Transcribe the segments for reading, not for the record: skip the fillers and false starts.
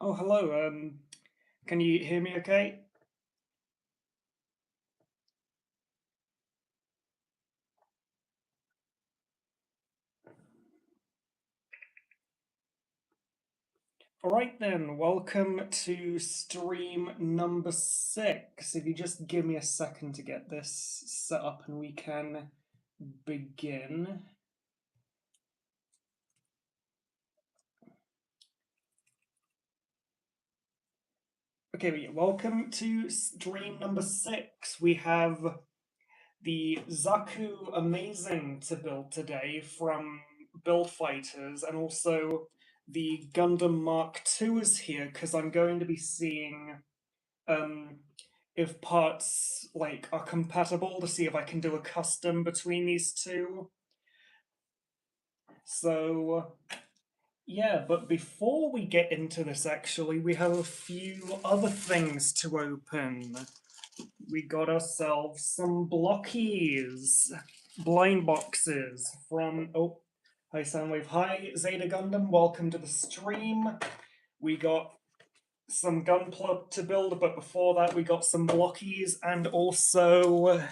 Oh, hello. Can you hear me okay? All right then, welcome to stream number 6. If you just give me a second to get this set up and we can begin. Okay, welcome to stream number 6. We have the Zaku Amazing to build today from Build Fighters, and also the Gundam Mark II is here because I'm going to be seeing if parts like are compatible to see if I can do a custom between these two. So yeah, but before we get into this, actually, we have a few other things to open. We got ourselves some Blokees, blind boxes from. Oh, hi Soundwave. Hi Zeta Gundam. Welcome to the stream. We got some Gunpla to build, but before that, we got some Blokees and also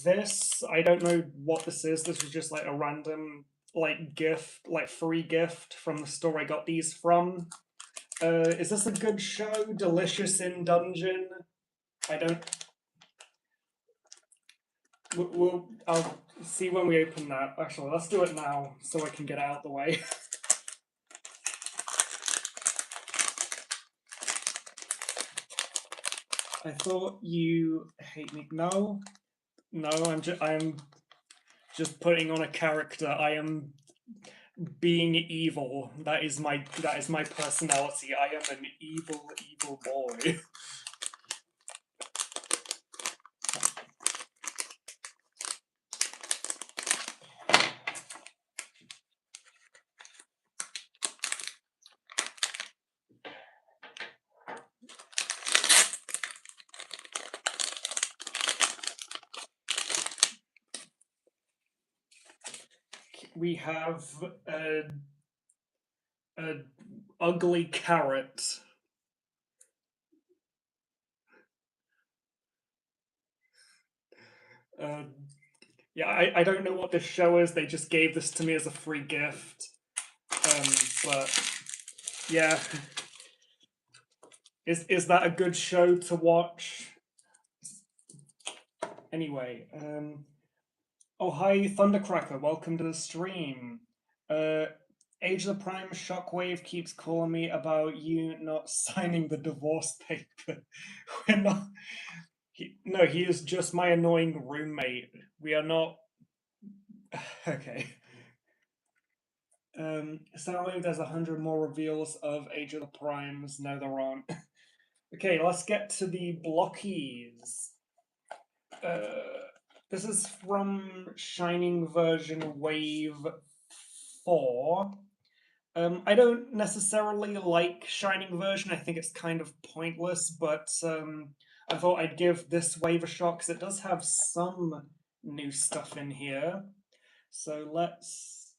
this. I don't know what this is. This was just like a random like gift, like free gift from the store I got these from. Is this a good show? Delicious in Dungeon? I don't. I'll see when we open that. Actually, let's do it now so I can get it out of the way. I thought you hate me. No, no, I'm just putting on a character. I am being evil. That is my personality. I am an evil boy. We have a ugly carrot. Yeah, I don't know what this show is. They just gave this to me as a free gift. But yeah, is that a good show to watch? Anyway, oh hi Thundercracker, welcome to the stream. Age of the Prime Shockwave keeps calling me about you not signing the divorce paper. We're not. No, he is just my annoying roommate. We are not. Okay. Soundwave, there's 100 more reveals of Age of the Primes. No, there aren't. Okay, let's get to the Blokees. This is from Shining Version Wave 4. I don't necessarily like Shining Version. I think it's kind of pointless, but I thought I'd give this wave a shot because it does have some new stuff in here. So let's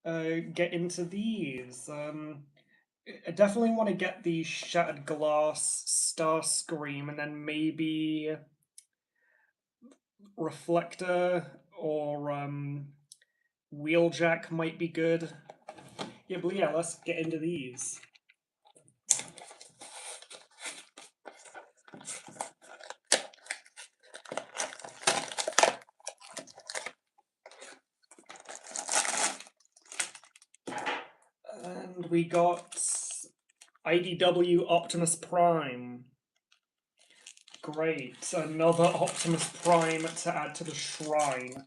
get into these. I definitely want to get the Shattered Glass Starscream and then maybe Reflector or Wheeljack might be good. Yeah, but yeah, let's get into these. And we got IDW Optimus Prime. Great, another Optimus Prime to add to the shrine.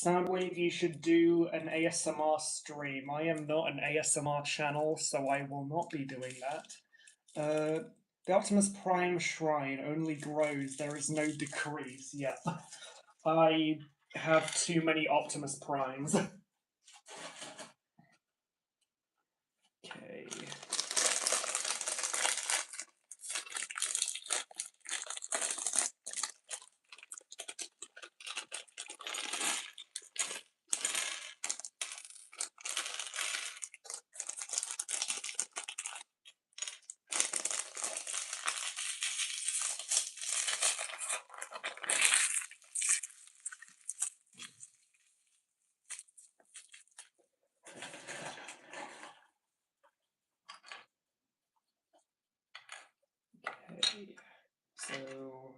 Soundwave, you should do an ASMR stream. I am not an ASMR channel, so I will not be doing that. The Optimus Prime shrine only grows, there is no decrease. Yep. I have too many Optimus Primes. Okay. Okay. So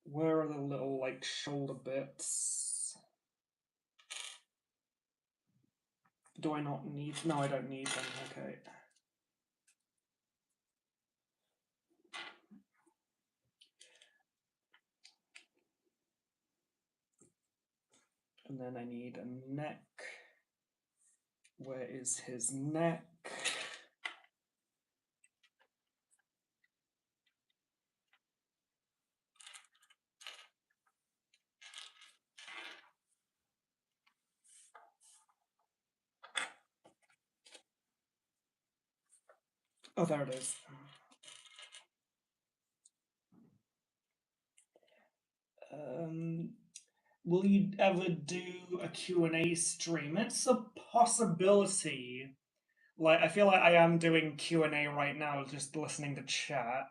where are the little like shoulder bits? Do I not need? No, I don't need them. Okay. And then I need a neck. Where is his neck? Oh, there it is. Will you ever do a Q&A stream? It's a possibility. Like, I feel like I am doing Q&A right now, just listening to chat.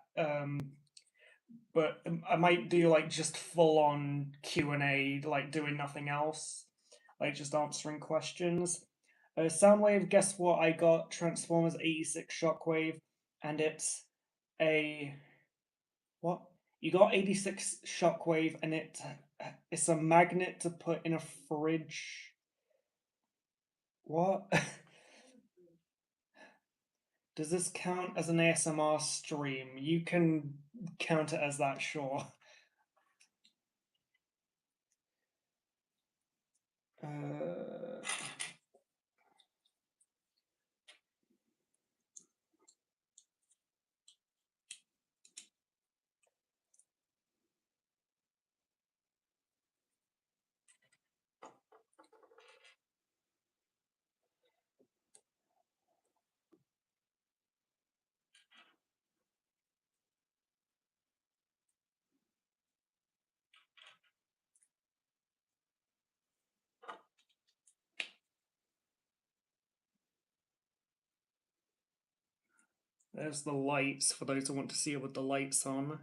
But I might do like just full on Q&A, like doing nothing else, like just answering questions. Soundwave, guess what? I got Transformers 86 Shockwave, and it's a what? You got 86 Shockwave, and it's a magnet to put in a fridge. What? Does this count as an ASMR stream? You can count it as that, sure. Uh, There's the lights for those who want to see it with the lights on.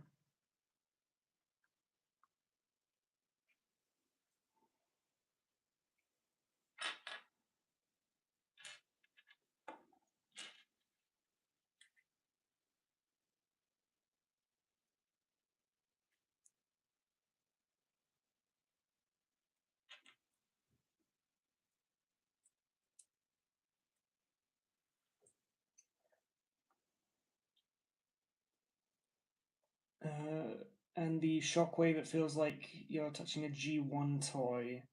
And the shockwave, it feels like you're touching a G1 toy.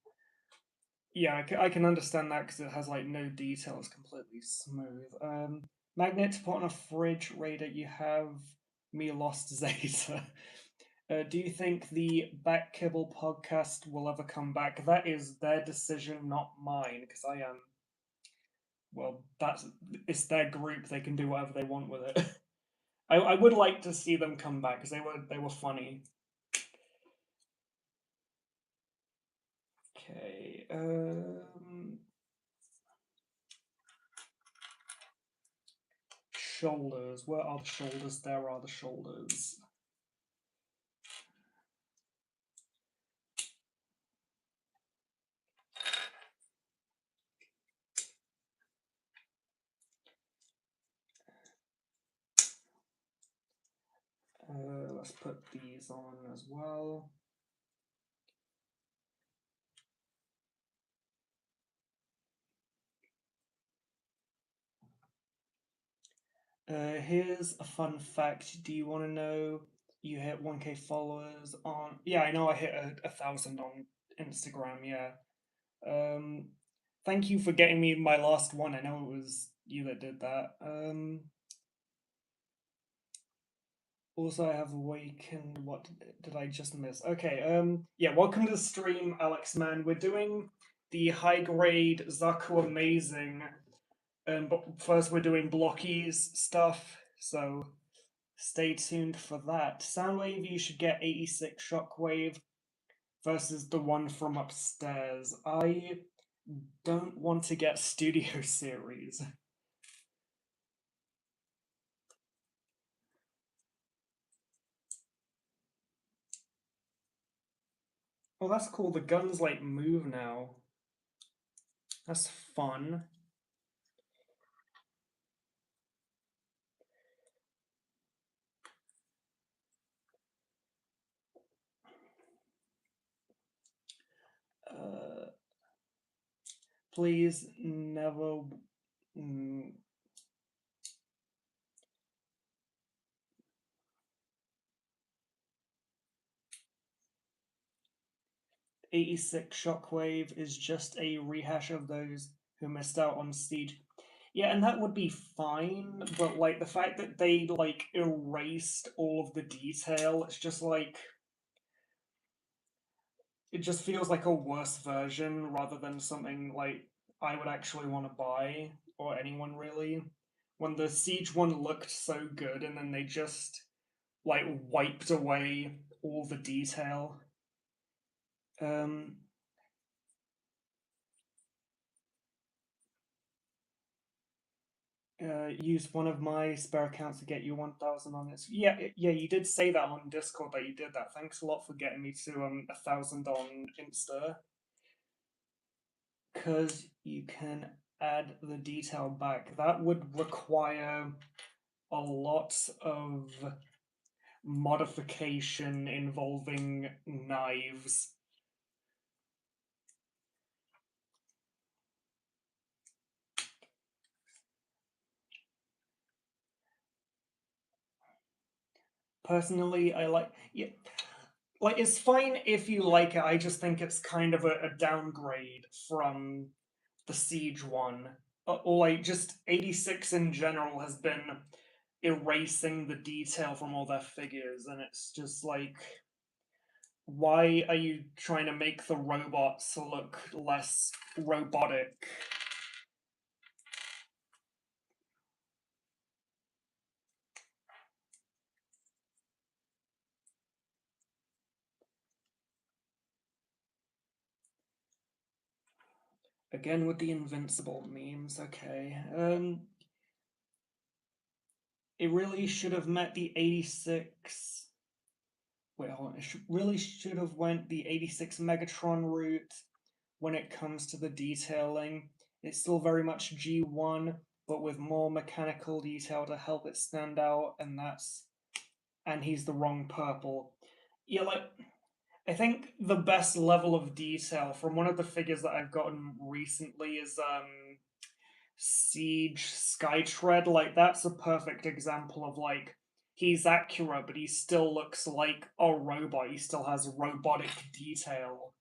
Yeah, I can understand that because it has like no detail, it's completely smooth. Magnet to put on a fridge, Raider, you have me lost Zeta. Do you think the Back Kibble podcast will ever come back? That is their decision, not mine, because I am. Well, it's their group. They can do whatever they want with it. I would like to see them come back because they were funny. Okay. Shoulders. Where are the shoulders? There are the shoulders. Let's put these on as well. Here's a fun fact. Do you want to know you hit 1K followers on? Yeah, I know I hit 1,000 on Instagram. Yeah. Thank you for getting me my last one. I know it was you that did that. Also, I have awakened. What did I just miss? Okay, yeah, welcome to the stream, Alex Man. We're doing the high grade Zaku Amazing. But first we're doing Blokees stuff, so stay tuned for that. Soundwave, you should get 86 Shockwave versus the one from upstairs. I don't want to get Studio Series. Oh, that's cool. The guns like move now. That's fun. Please never. Mm, 86 Shockwave is just a rehash of those who missed out on Siege. Yeah, and that would be fine, but like the fact that they like erased all of the detail, it's just like it just feels like a worse version rather than something like I would actually want to buy, or anyone really. When the Siege one looked so good and then they just like wiped away all the detail. Um use one of my spare accounts to get you 1,000 on this. Yeah, yeah, you did say that on Discord that you did that. Thanks a lot for getting me to 1,000 on Insta. Because you can add the detail back. That would require a lot of modification involving knives. Personally, I like. Yeah, like it's fine if you like it. I just think it's kind of a downgrade from the Siege one. Or like just 86 in general has been erasing the detail from all their figures, and it's just like, why are you trying to make the robots look less robotic? Again with the invincible memes, okay. It really should have met the 86. Wait, hold on. It really should have went the 86 Megatron route when it comes to the detailing. It's still very much G1, but with more mechanical detail to help it stand out, and he's the wrong purple. Yeah, like I think the best level of detail from one of the figures that I've gotten recently is Siege Skytread. Like that's a perfect example of like he's accurate, but he still looks like a robot. He still has robotic detail.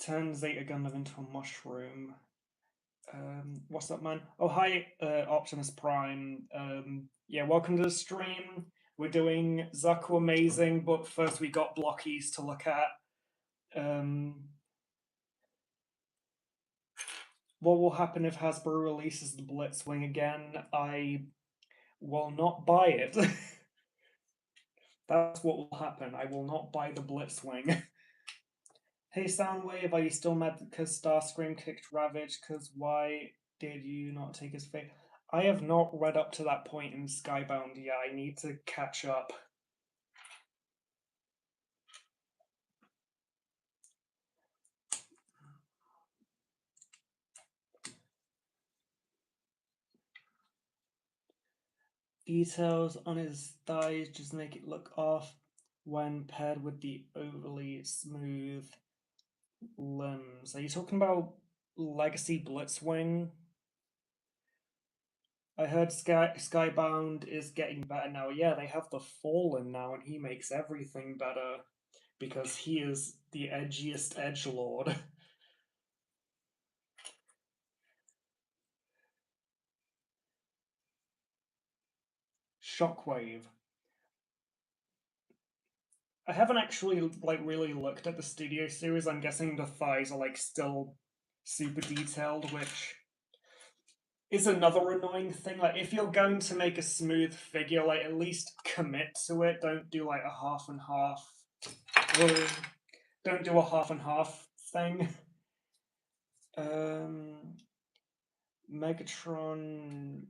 Turns Zeta Gundam into a mushroom. What's up, man? Oh, hi, Optimus Prime. Yeah, welcome to the stream. We're doing Zaku Amazing, but first we got Blokees to look at. What will happen if Hasbro releases the Blitzwing again? I will not buy it. That's what will happen. I will not buy the Blitzwing. Hey, Soundwave, are you still mad because Starscream kicked Ravage? Because why did you not take his fate? I have not read up to that point in Skybound yet. I need to catch up. Details on his thighs just make it look off when paired with the overly smooth limbs. Are you talking about Legacy Blitzwing? I heard Skybound is getting better now. Yeah, they have the Fallen now, and he makes everything better because he is the edgiest edgelord. Shockwave. I haven't actually like really looked at the Studio Series. I'm guessing the thighs are like still super detailed, which is another annoying thing. Like if you're going to make a smooth figure, like at least commit to it. Don't do like a half and half. Don't do a half and half thing. Megatron.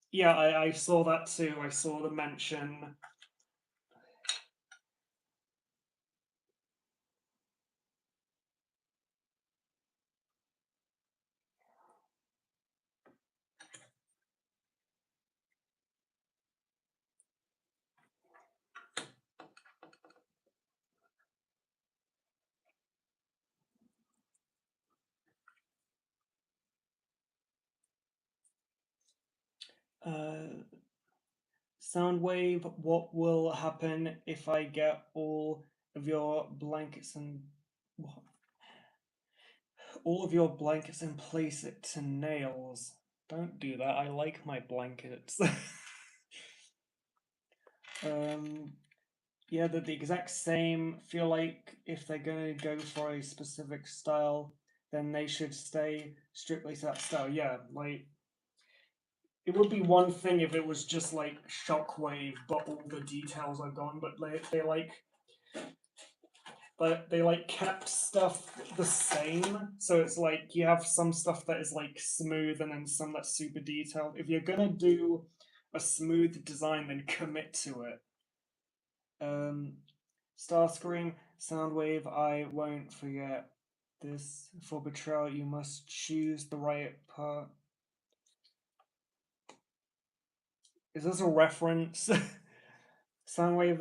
Yeah, I saw that too. I saw the mention. Soundwave, what will happen if I get all of your blankets and what? All of your blankets and place it to nails? Don't do that. I like my blankets. Yeah, they're the exact same. Feel like if they're gonna go for a specific style, then they should stay strictly to that style. Yeah, like it would be one thing if it was just like Shockwave, but all the details are gone. But they like kept stuff the same, so it's like you have some stuff that is like smooth and then some that's super detailed. If you're gonna do a smooth design, then commit to it. Starscream, Soundwave, I won't forget this. For betrayal, you must choose the right part. Is this a reference? Soundwave,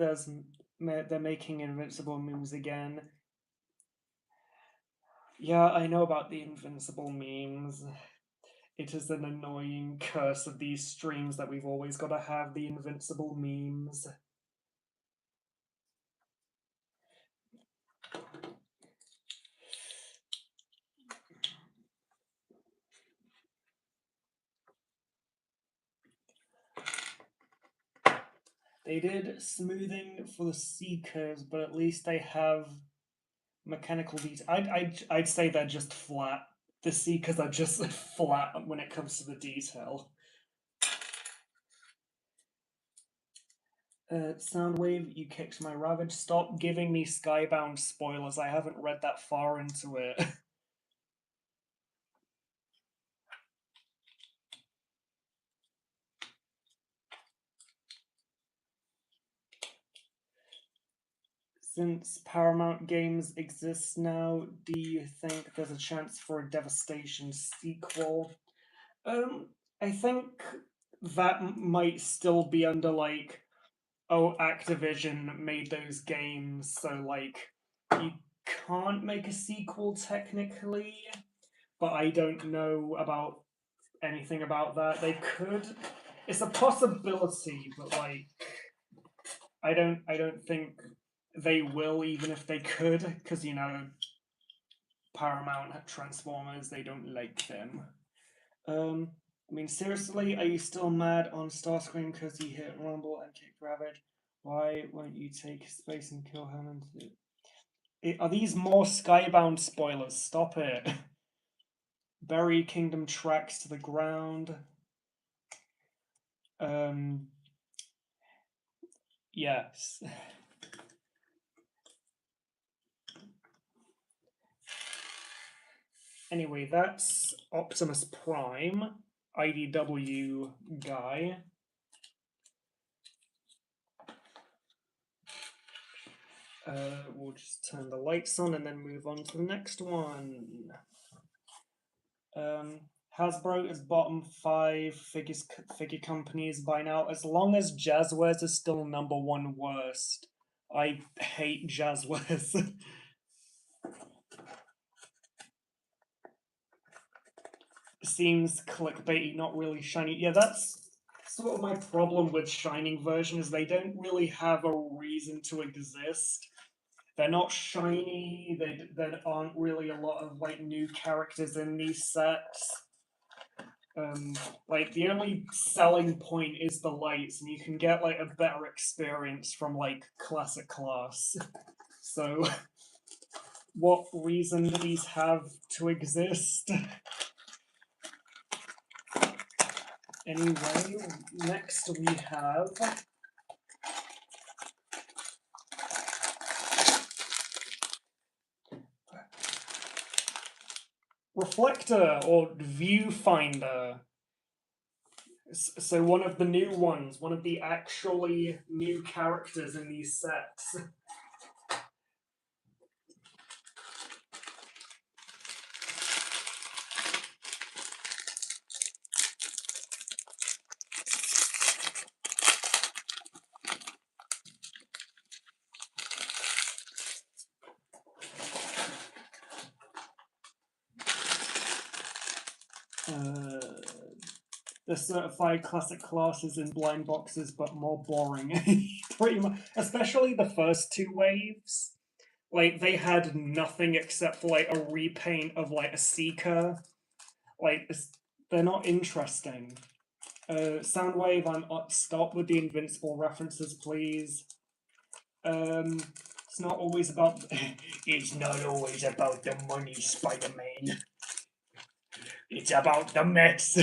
they're making Invincible memes again. Yeah, I know about the Invincible memes. It is an annoying curse of these streams that we've always got to have the Invincible memes. They did smoothing for the Seekers, but at least they have mechanical detail. I'd say they're just flat. The Seekers are just flat when it comes to the detail. Soundwave, you kicked my Ravage. Stop giving me Skybound spoilers. I haven't read that far into it. Since Paramount Games exists now, do you think there's a chance for a Devastation sequel? I think that might still be under like, oh, Activision made those games, so like you can't make a sequel technically, but I don't know about anything about that. They could. It's a possibility, but like I don't think they will, even if they could, because you know Paramount Transformers, they don't like them. I mean, seriously, are you still mad on Starscream because he hit Rumble and kicked Ravage? Why won't you take space and kill him? Are these more Skybound spoilers? Stop it. Bury Kingdom tracks to the ground. Yes. Anyway, that's Optimus Prime, IDW guy. We'll just turn the lights on and then move on to the next one. Hasbro is bottom 5 figure companies by now. As long as Jazzwares is still #1 worst. I hate Jazzwares. Seems clickbaity, not really shiny. Yeah, that's sort of my problem with Shining version is they don't really have a reason to exist. They're not shiny. There aren't really a lot of like new characters in these sets. Like the only selling point is the lights, and you can get like a better experience from like classic class. So, what reason do these have to exist? Anyway, next we have Reflector or Viewfinder. So one of the new ones, one of the actually new characters in these sets. The certified classic classes in blind boxes, but more boring. Pretty much, especially the first two waves. Like they had nothing except for like a repaint of like a Seeker. Like they're not interesting. Soundwave, stop with the Invincible references, please. It's not always about. It's not always about the money, Spider-Man. It's about the mess.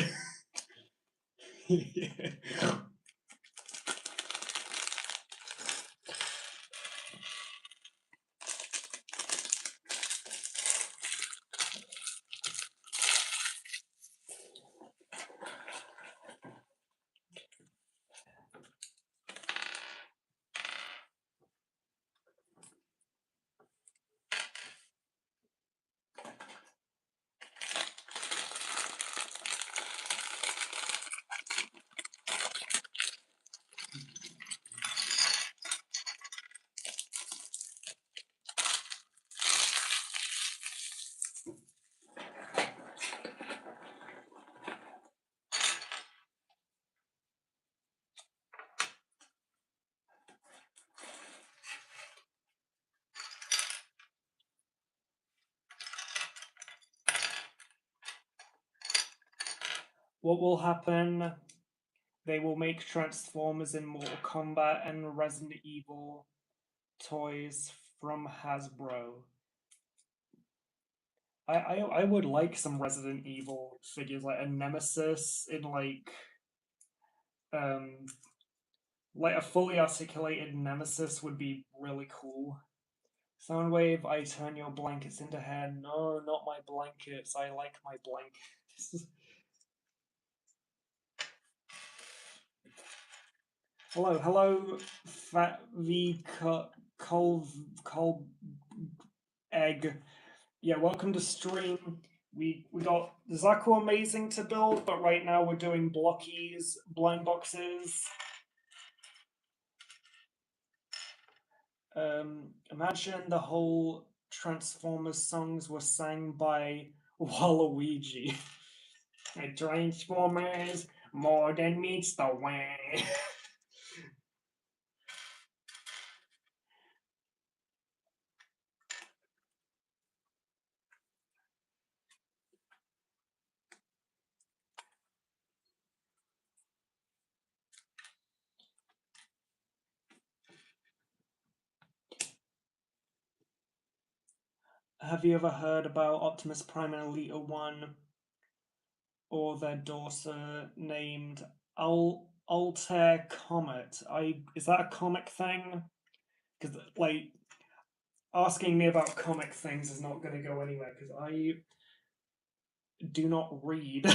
What will happen? They will make Transformers in Mortal Kombat and Resident Evil toys from Hasbro. I would like some Resident Evil figures, like a Nemesis in um like a fully articulated Nemesis would be really cool. Soundwave, I turn your blankets into hair. No, not my blankets. I like my blankets. Hello, Fat V Col Egg. Yeah, welcome to stream. We got Zaku Amazing to build, but right now we're doing Blokees, blind boxes. Imagine the whole Transformers songs were sang by Waluigi. Transformers more than meets the way. Have you ever heard about Optimus Prime and Elita 1 or their daughter named Altair Comet? Is that a comic thing? Because like asking me about comic things is not going to go anywhere because I do not read.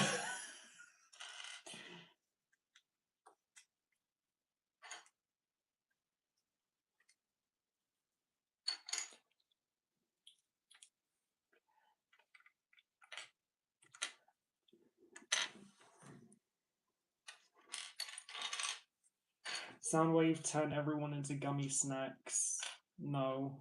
Soundwave turn everyone into gummy snacks. No.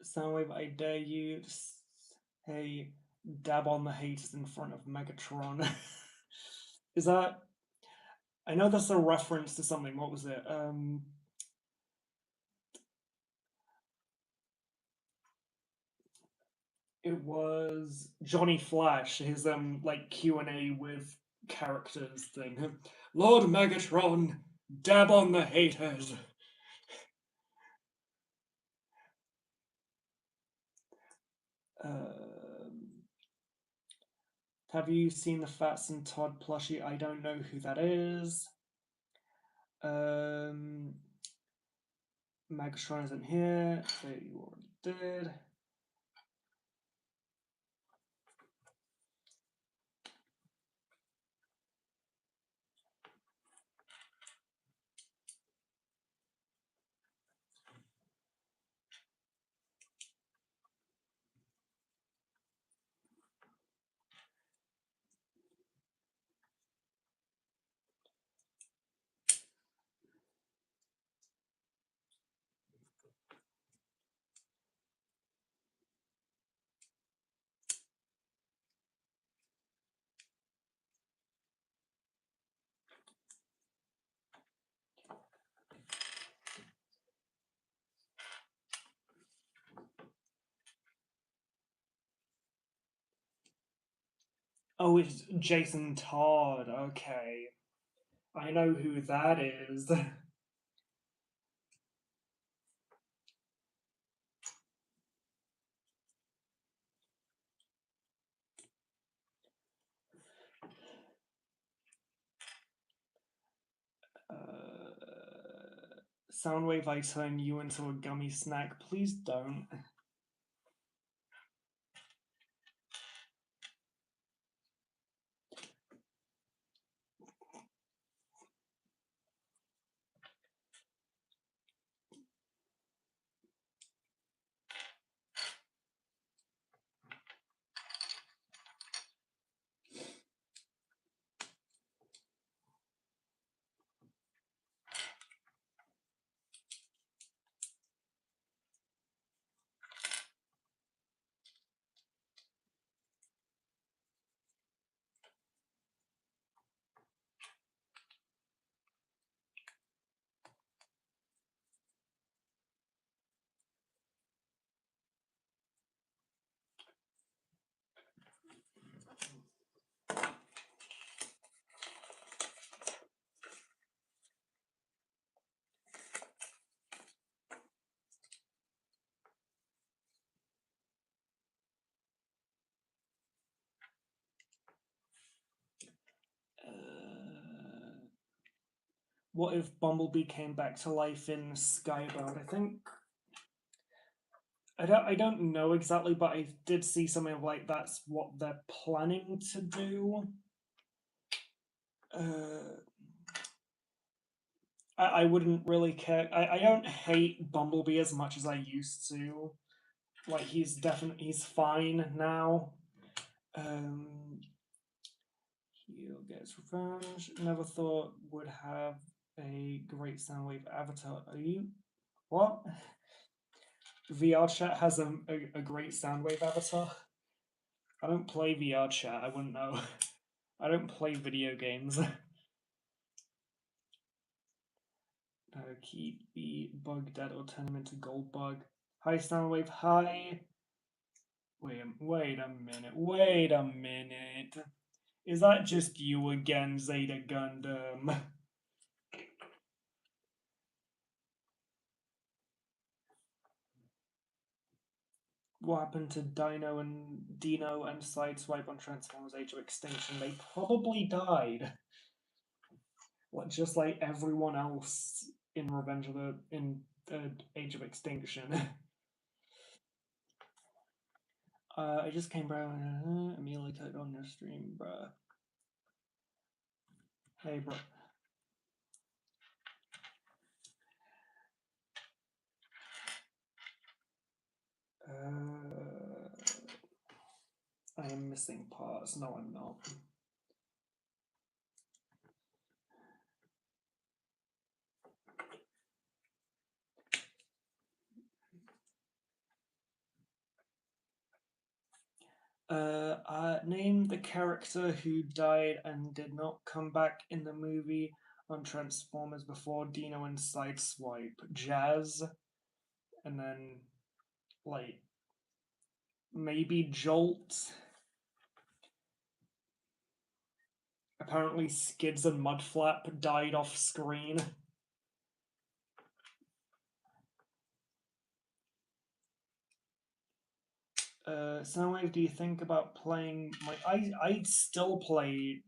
Soundwave, I dare you to say dab on the haters in front of Megatron. Is that... I know that's a reference to something. What was it? It was Johnny Flash, his like Q&A with characters thing. Lord Megatron, dab on the haters. Have you seen the Fats and Todd plushie? I don't know who that is. Megatron isn't here, so you already did. Oh, it's Jason Todd. Okay. I know who that is. Soundwave, I turn you into a gummy snack. Please don't. What if Bumblebee came back to life in Skybound? I think I don't know exactly, but I did see something like that's what they're planning to do. I wouldn't really care. I don't hate Bumblebee as much as I used to. Like he's fine now. He'll get revenge. Never thought would have a great Soundwave avatar. Are you what? VR chat has a great Soundwave avatar. I don't play VR chat. I wouldn't know. I don't play video games. Keep the bug dead or turn him into gold bug. Hi Soundwave. Hi. Wait a minute. Is that just you again, Zeta Gundam? What happened to Dino and Sideswipe on Transformers Age of Extinction? They probably died. Just like everyone else in Age of Extinction. I just came back immediately clicked on your stream, bruh. Hey, bro. I am missing parts. No, I'm not. Name the character who died and did not come back in the movie on Transformers before Dino and Sideswipe. Jazz, and then, like, maybe Jolt. Apparently Skids and Mudflap died off screen. Soundwave, do you think about playing? I still play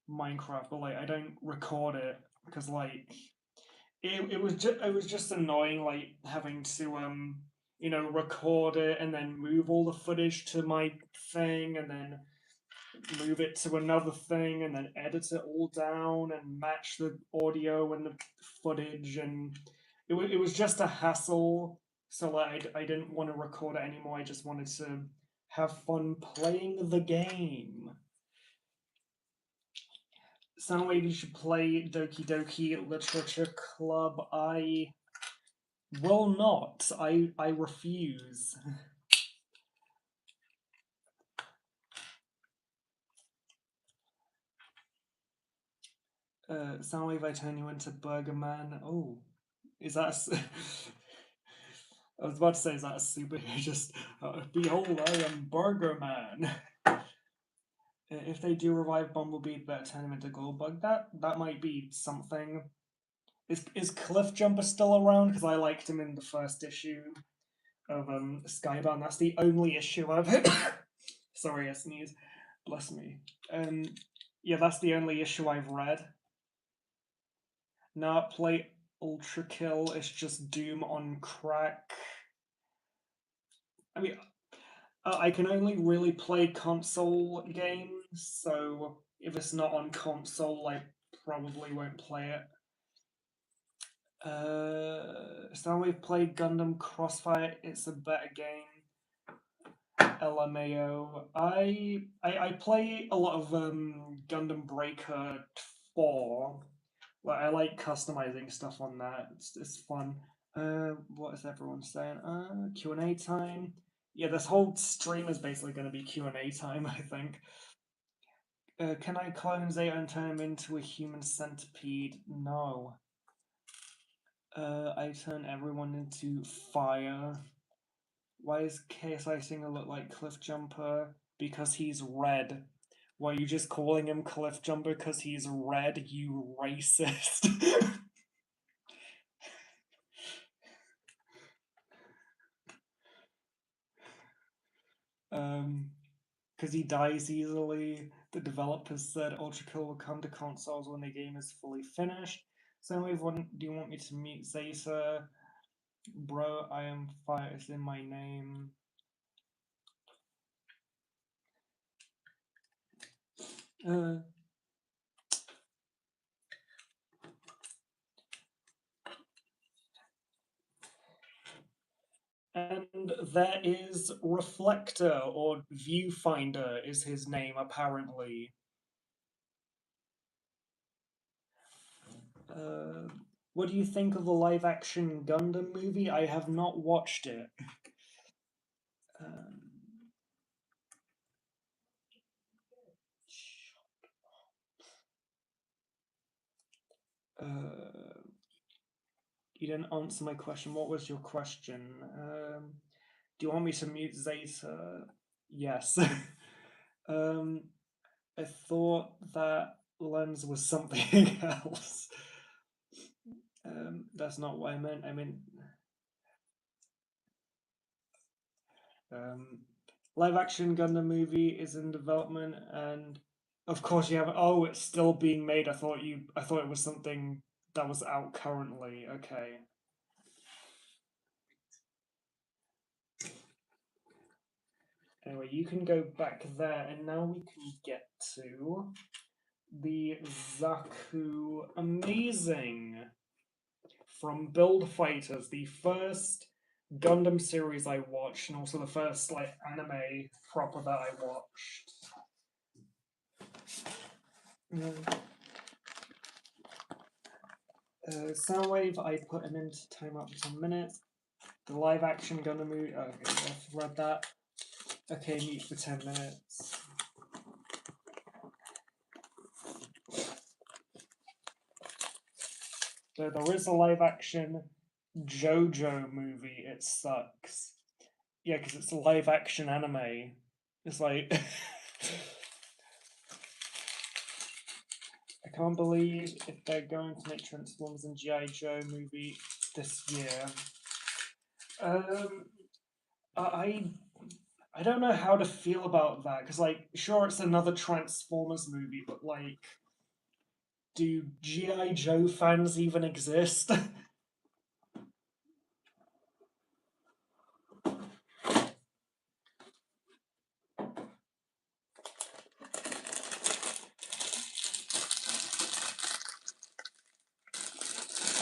Minecraft, but like I don't record it because like it was just annoying like having to record it and then move all the footage to my thing and then move it to another thing and then edit it all down and match the audio and the footage, and it was just a hassle. So like I didn't want to record it anymore. I just wanted to have fun playing the game. Soundwave, you should play Doki Doki Literature Club. I will not. I refuse. Soundwave, I turn you into Burger Man. Oh, is that? I was about to say, is that a super? Just behold, I am Burger Man. If they do revive Bumblebee, better turn him into Goldbug. That might be something. Is Cliffjumper still around? Because I liked him in the first issue of Skybound. That's the only issue I've. Sorry, I sneeze. Bless me. Yeah, that's the only issue I've read. Not play Ultra Kill. It's just Doom on crack. I mean, I can only really play console games, so if it's not on console, I probably won't play it. Soundwave played Gundam Crossfire. It's a better game. LMAO. I play a lot of Gundam Breaker 4. Like I like customizing stuff on that. It's fun. What is everyone saying? Q&A time. Yeah, this whole stream is basically going to be Q&A time, I think. Can I clone Zeta and turn him into a human centipede? No. I turn everyone into fire. Why does KSI Singer look like Cliffjumper? Because he's red. Why are you just calling him Cliffjumper because he's red, you racist? Because he dies easily. The developers said Ultra Kill will come to consoles when the game is fully finished. Soundwave, do you want me to meet Zeta? Bro, I am fire is in my name. And there is Reflector, or Viewfinder is his name, apparently. What do you think of the live-action Gundam movie? I have not watched it. You didn't answer my question. What was your question? Do you want me to mute Zeta? Yes. I thought that lens was something else. That's not what I meant. I meant live action Gundam movie is in development, and of course you have. Oh, it's still being made. I thought it was something that was out currently. Okay. Anyway, you can go back there, and now we can get to the Zaku Amazing from Build Fighters, the first Gundam series I watched, and also the first like anime proper that I watched. Soundwave, I put him into timeout for 10 minutes. The live action Gundam movie. Okay, I've read that. Okay, mute for 10 minutes. There is a live-action JoJo movie. It sucks. Yeah, because it's a live-action anime. It's like... I can't believe if they're going to make Transformers and G.I. Joe movie this year. I don't know how to feel about that, because, like, sure, it's another Transformers movie, but, like, do G.I. Joe fans even exist?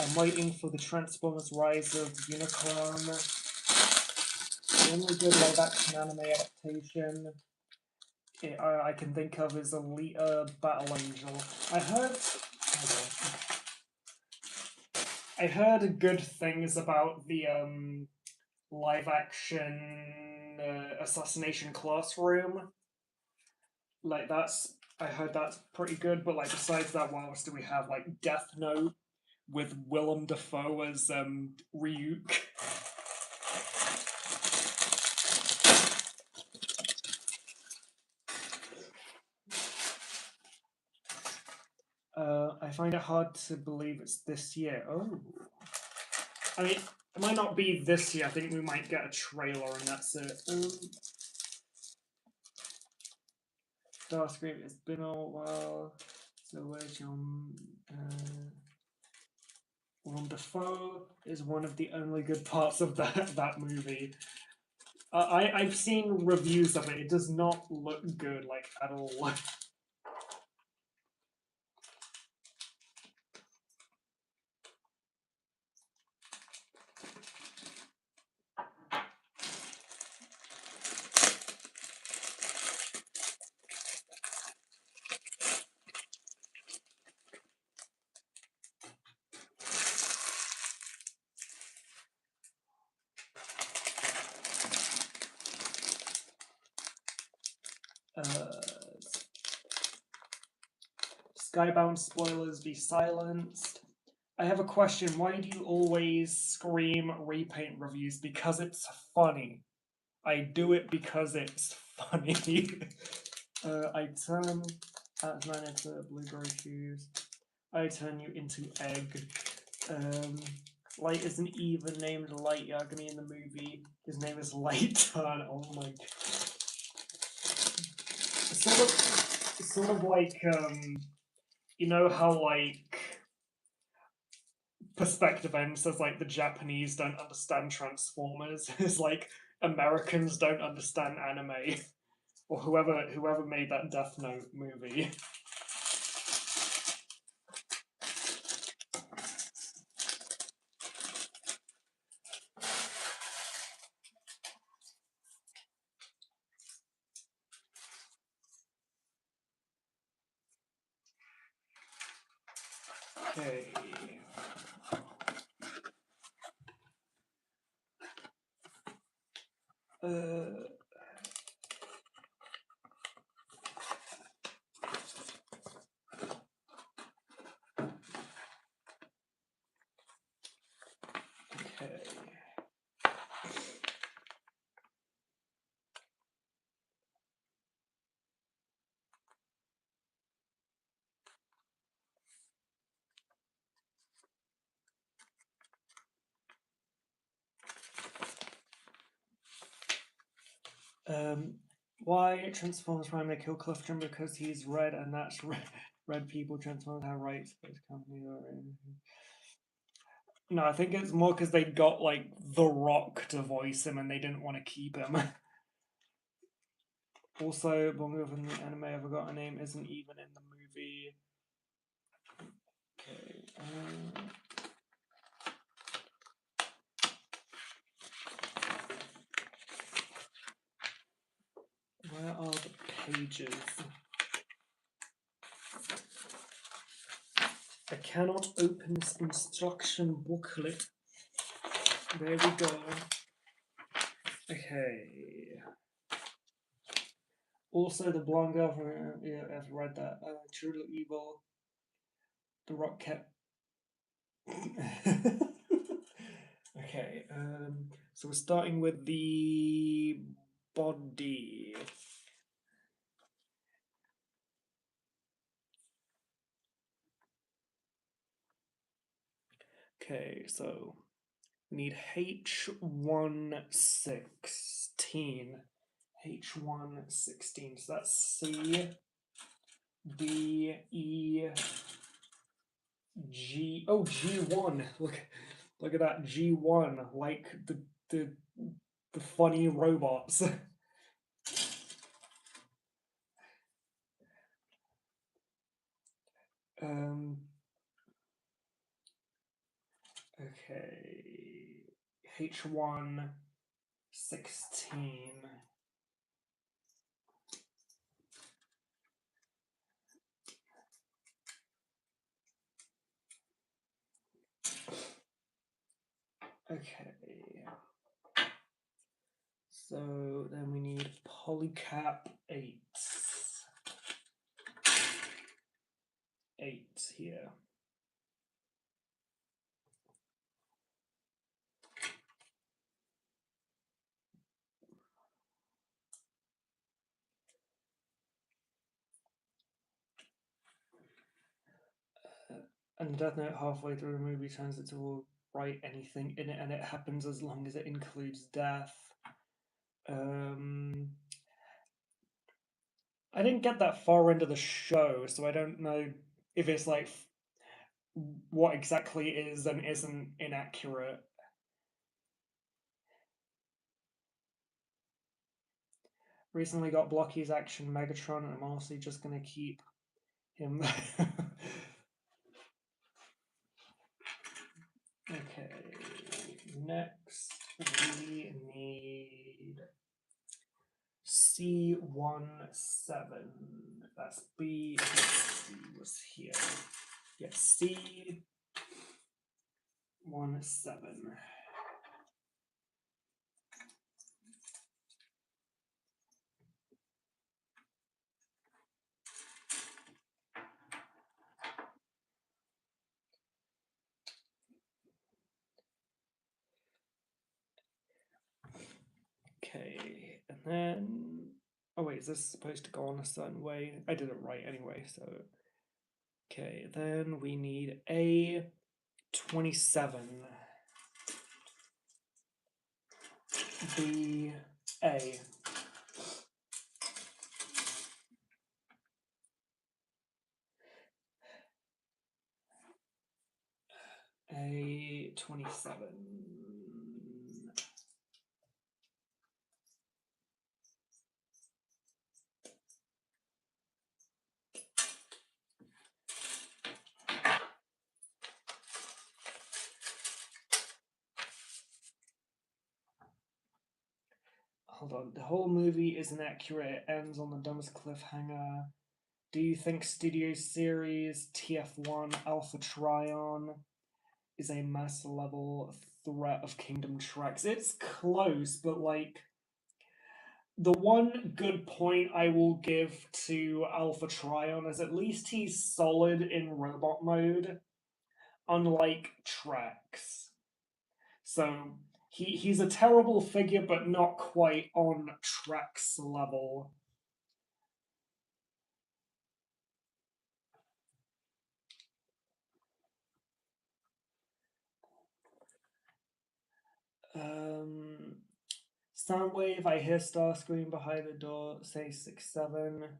I'm waiting for the Transformers Rise of Unicorn. The only good live-action anime adaptation I can think of is Alita Battle Angel. I heard good things about the live-action Assassination Classroom. Like I heard that's pretty good. But like besides that, what else do we have? Like Death Note with Willem Dafoe as Ryuk. I find it hard to believe it's this year. Oh. I mean, it might not be this year. I think we might get a trailer and that's it. Starscream, it's been a while. So where's your... Willem Dafoe is one of the only good parts of that movie. I've seen reviews of it. It does not look good, like, at all. Skybound spoilers be silenced. I have a question. Why do you always scream repaint reviews? Because it's funny. I do it because it's funny. I turn Ant-Man into blueberry shoes. I turn you into egg. Light isn't even named Light Yagami in the movie. His name is Light Turn. Oh my god. It's sort of like, you know how, like, Perspective End says, like, the Japanese don't understand Transformers. It's like, Americans don't understand anime. Or whoever made that Death Note movie. Okay. Okay. Why Transformers Prime they kill Clifton? Because he's red and that's red people. Transformers have rights. Space company or anything. No, I think it's more because they got like The Rock to voice him and they didn't want to keep him. Also, Bongo from the anime I forgot her name isn't even in the movie. Okay. Where are the pages? I cannot open this instruction booklet. There we go. Okay. Also, the blonde girl from yeah, I've read that. True to Evil. The Rock kept. Okay, so we're starting with the body. Okay, so we need H116. H116. So that's C, B, E, G. Oh, G1. Look at that G1. Like the the funny robots. Okay. H116. Okay. So then we need polycap 8. 8 here. And Death Note halfway through the movie turns it to write anything in it, and it happens as long as it includes death. I didn't get that far into the show, so I don't know if it's like what exactly is and isn't inaccurate. Recently got Blokees action Megatron, and I'm honestly just gonna keep him. Okay, next we need C17. That's B. C was here. Yes, C17. Okay, and then. Oh, wait, is this supposed to go on a certain way? I did it right anyway, so. Okay, then we need A27. B. A. A27. Hold on, the whole movie is inaccurate. It ends on the dumbest cliffhanger. Do you think Studio Series TF1 Alpha Trion is a mass level threat of Kingdom Tracks? It's close, but like the one good point I will give to Alpha Trion is at least he's solid in robot mode, unlike Tracks. So he's a terrible figure, but not quite on Tracks level. Soundwave, I hear Starscream behind the door, say 6-7.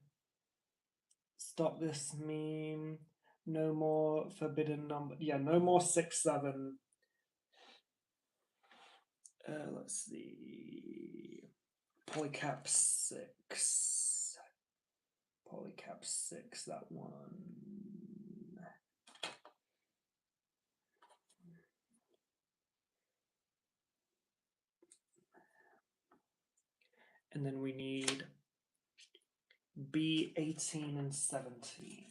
Stop this meme. No more forbidden number. Yeah, no more 6-7. Let's see. Polycap 6. Polycap 6, that one. And then we need B18 and 17.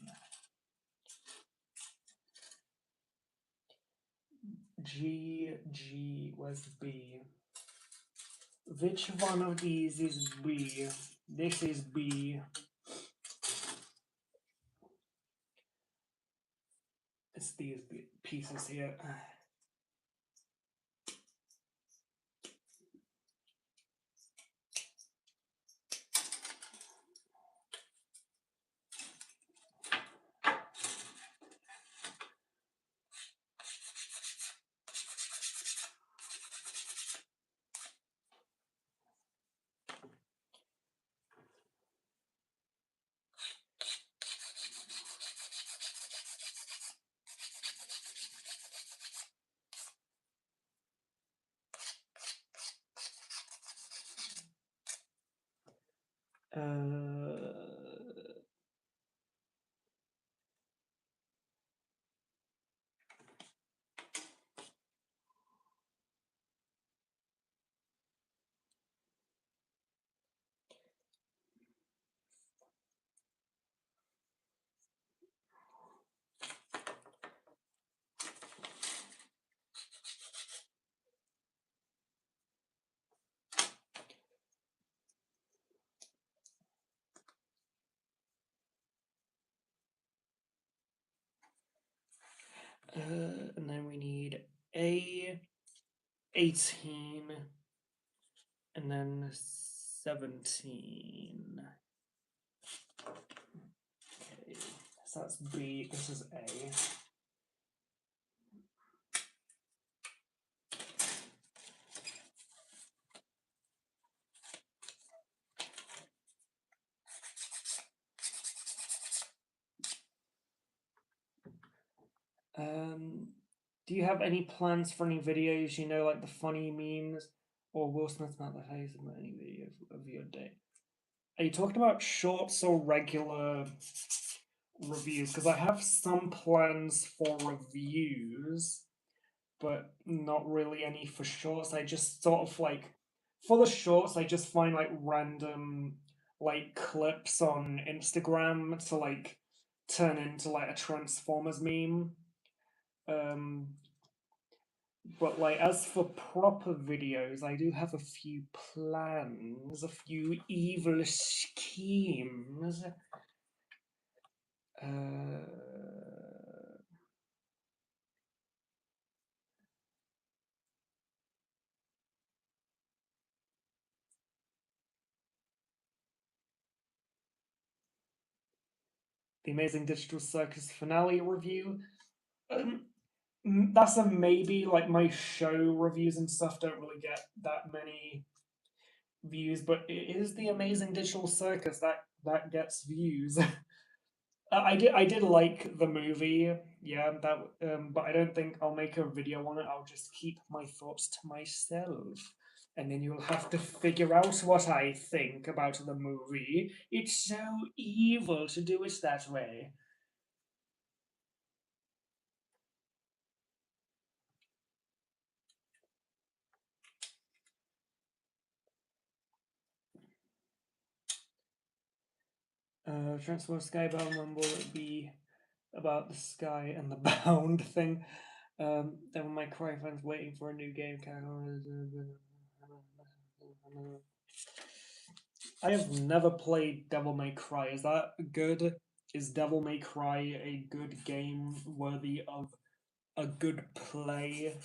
G, where's B? Which one of these is B? This is B. It's these pieces here. And then we need A, 18, and then 17. Okay, so that's B, this is A. Do you have any plans for any videos, you know, like the funny memes or Will Smith Matt the Face about any videos of your day? Are you talking about shorts or regular reviews? Because I have some plans for reviews, but not really any for shorts. I just sort of like, for the shorts, I just find like random like clips on Instagram to like turn into like a Transformers meme. But like as for proper videos, I do have a few plans, a few evil schemes. The Amazing Digital Circus finale review. That's a maybe. Like my show reviews and stuff don't really get that many views, but it is the Amazing Digital Circus that gets views. I did like the movie, yeah. But I don't think I'll make a video on it. I'll just keep my thoughts to myself, and then you'll have to figure out what I think about the movie. It's so evil to do it that way. Transformers Skybound, when will it be about the sky and the bound thing? Then my Cry fans waiting for a new game. I have never played Devil May Cry. Is that good? Is Devil May Cry a good game worthy of a good play?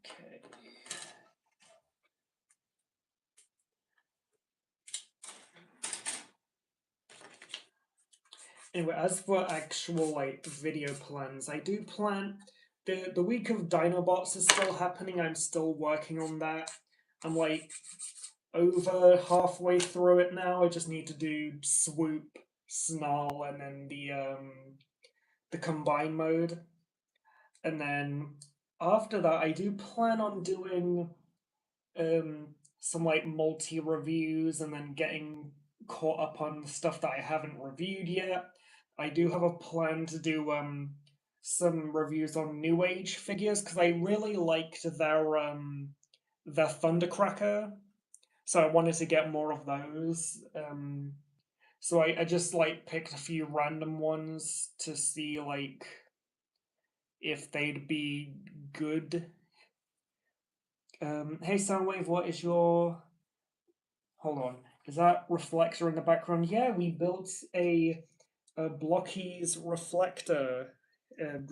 Okay. Anyway, as for actual like video plans, I do plan the week of Dinobots is still happening. I'm still working on that. I'm like over halfway through it now. I just need to do Swoop, Snarl, and then the combine mode. And then after that, I do plan on doing some like multi reviews and then getting caught up on stuff that I haven't reviewed yet. I do have a plan to do some reviews on New Age figures because I really liked the Thundercracker. So I wanted to get more of those. So I just like picked a few random ones to see like if they'd be good. Hey Soundwave, what is your... Hold on. Is that reflector in the background? Yeah, we built a Blokees reflector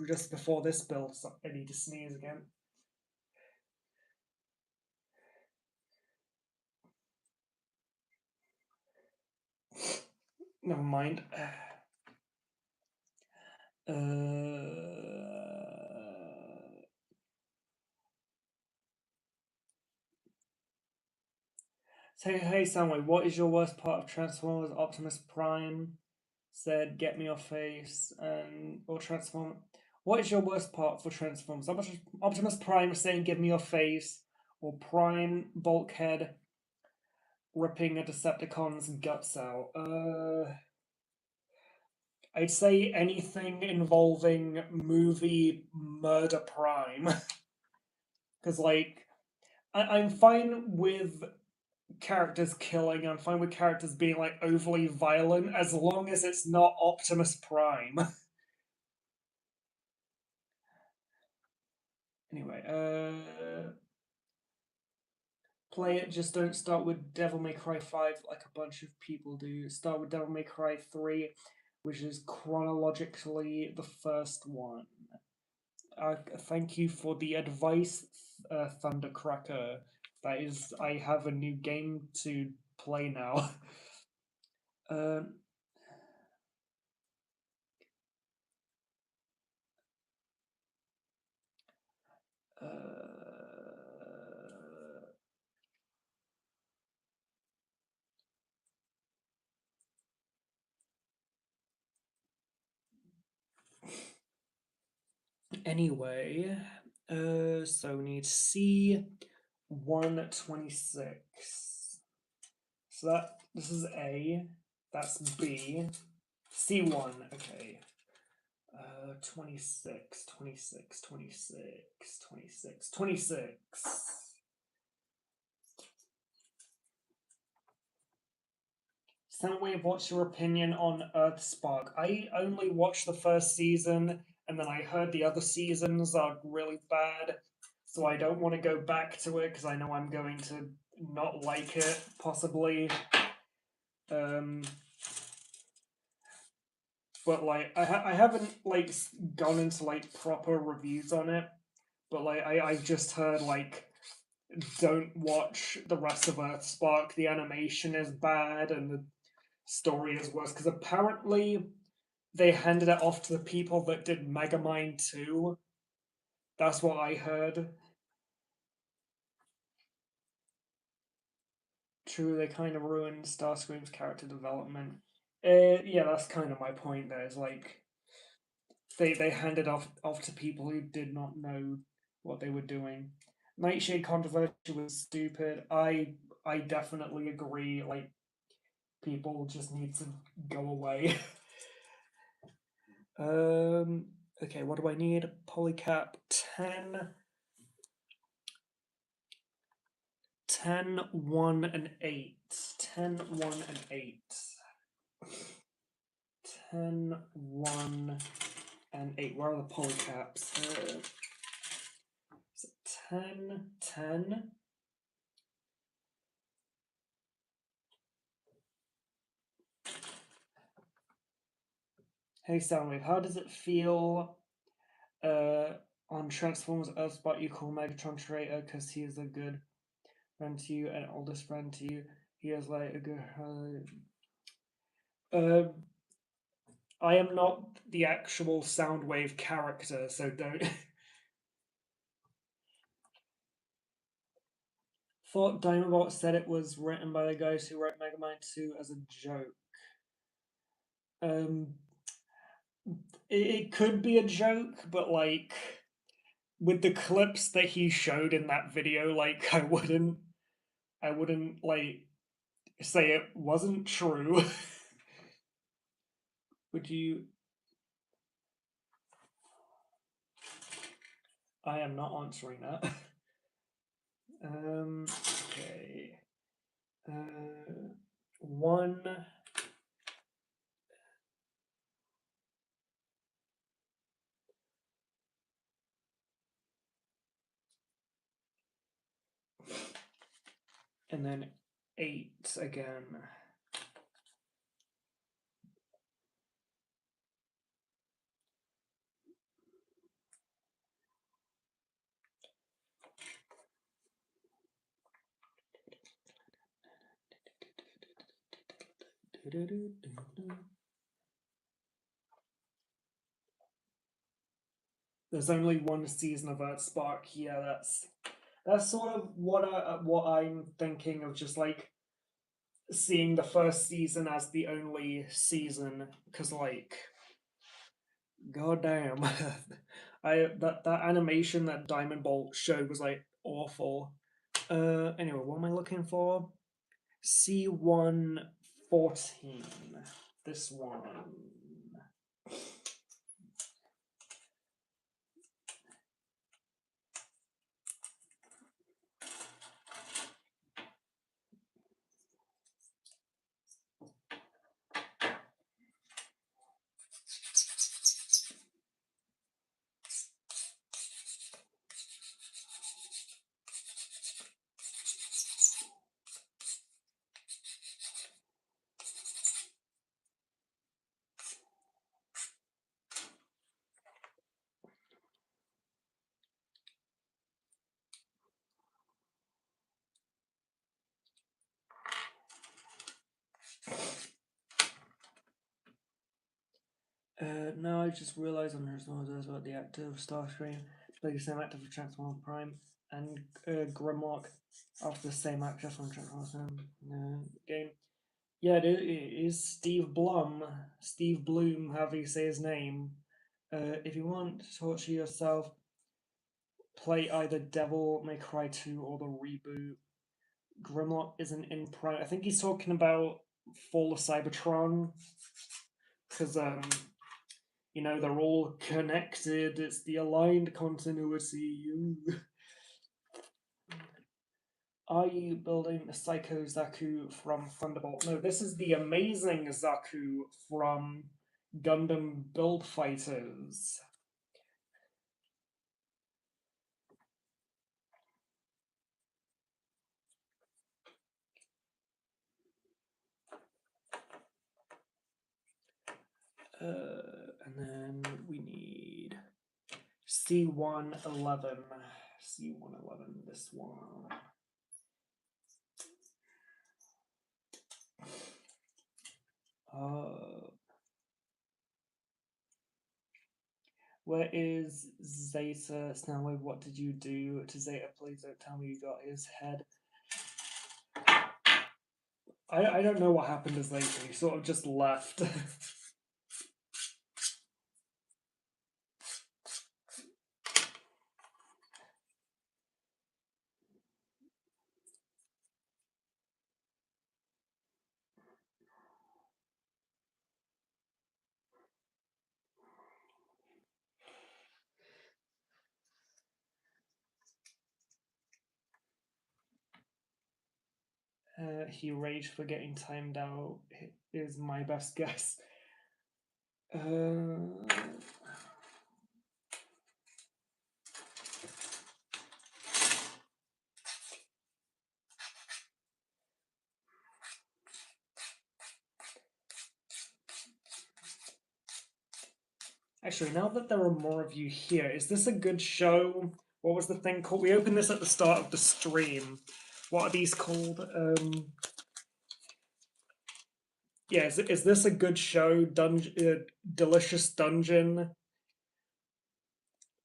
just before this build. So I need to sneeze again. Never mind. So, hey Soundwave, what is your worst part of Transformers? Optimus Prime said, "Get me your face," and or Transform. What is your worst part for Transformers? Optimus Prime saying, "Give me your face," or Prime Bulkhead ripping a Decepticon's guts out? I'd say anything involving movie Murder Prime. Because, like, I'm fine with characters killing, I'm fine with characters being, like, overly violent, as long as it's not Optimus Prime. Anyway, play it, just don't start with Devil May Cry 5 like a bunch of people do. Start with Devil May Cry 3, which is chronologically the first one. Thank you for the advice, Thundercracker. That is, I have a new game to play now. um, anyway, so we need C126. So this is A, that's B, C1, okay. 26, 26, 26, 26, 26. Soundwave, what's your opinion on Earthspark? I only watched the first season, and then I heard the other seasons are really bad, so I don't want to go back to it because I know I'm going to not like it, possibly. But like, I haven't like gone into like proper reviews on it, but like I've just heard like don't watch the rest of Earthspark. The animation is bad and the story is worse because apparently they handed it off to the people that did Megamind 2. That's what I heard. True, they kind of ruined Starscream's character development. Yeah, that's kind of my point there. Is like they handed off to people who did not know what they were doing. Nightshade controversy was stupid. I definitely agree. Like people just need to go away. Okay, what do I need? Polycap 10. 10, 1, and 8. 10, 1, and 8. 10, 1, and 8. Where are the polycaps? 10, 10. Hey Soundwave, how does it feel on Transformers Earthspark you call Megatron traitor because he is a good friend to you and oldest friend to you? He is like a good... I am not the actual Soundwave character, so don't... Thought Dimebot said it was written by the guys who wrote Megamind 2 as a joke. It could be a joke, but like with the clips that he showed in that video, like I wouldn't like say it wasn't true. Would you? I am not answering that. Okay. 1. And then 8 again. There's only 1 season of Earthspark. Yeah, that's sort of what I'm thinking of, just like seeing the first season as the only season, because like, goddamn, that animation that Diamond Bolt showed was like awful. Anyway, what am I looking for? C114. This one. No, I just realised I'm just about the active Starscream. Play the same actor for Transformers Prime and Grimlock after the same actor from Transformers game. Yeah, it is Steve Blum. Steve Bloom, however you say his name. If you want to torture yourself, play either Devil May Cry 2 or the reboot. Grimlock isn't in Prime. I think he's talking about Fall of Cybertron. Because, you know, they're all connected. It's the aligned continuity. Are you building the Psycho Zaku from Thunderbolt? No, this is the amazing Zaku from Gundam Build Fighters. And then we need C111. C111, this one. Where is Zeta? Soundwave, what did you do to Zeta? Please don't tell me you got his head. I don't know what happened to Zeta. He sort of just left. He raged for getting timed out, is my best guess. Actually, now that there are more of you here, is this a good show? What was the thing called? We opened this at the start of the stream. What are these called? Yeah, is this a good show? Delicious Dungeon.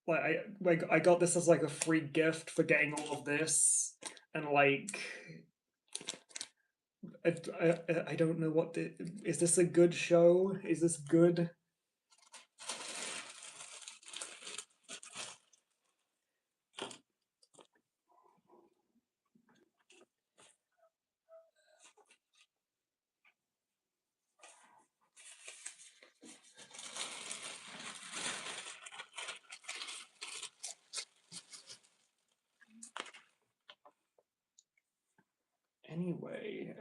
Like I got this as like a free gift for getting all of this, and like I don't know what is this a good show? Is this good? Anyway,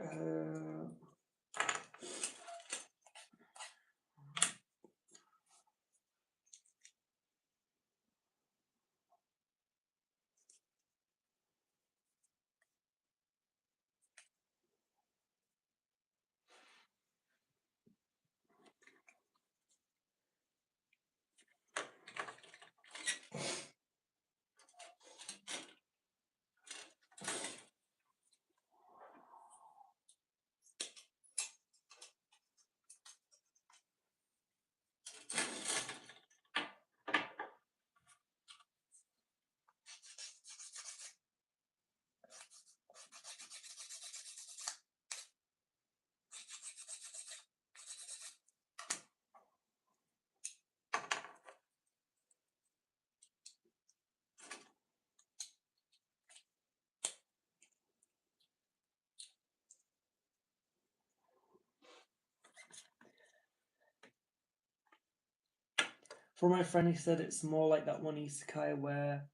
for my friend, he said it's more like that one isekai where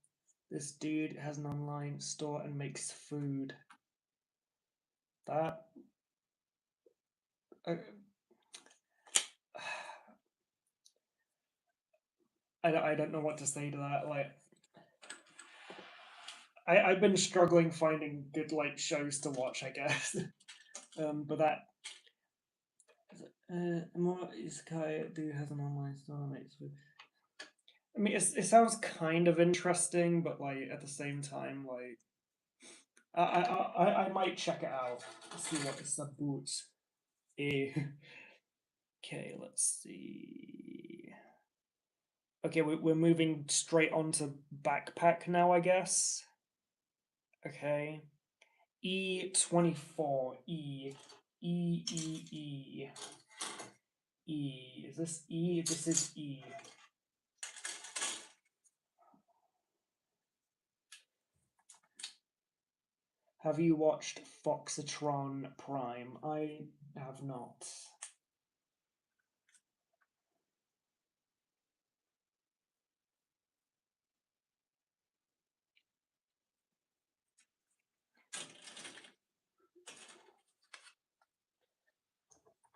this dude has an online store and makes food. That I don't know what to say to that. Like, I've been struggling finding good shows to watch, I guess. But that more isekai dude has an online store and makes food. I mean, it sounds kind of interesting, but at the same time, I might check it out. See what it's about. Okay, let's see. Okay, we're moving straight on to backpack now, I guess. Okay. E24. E. E, E, E. E. Is this E? This is E. Have you watched Foxatron Prime? I have not.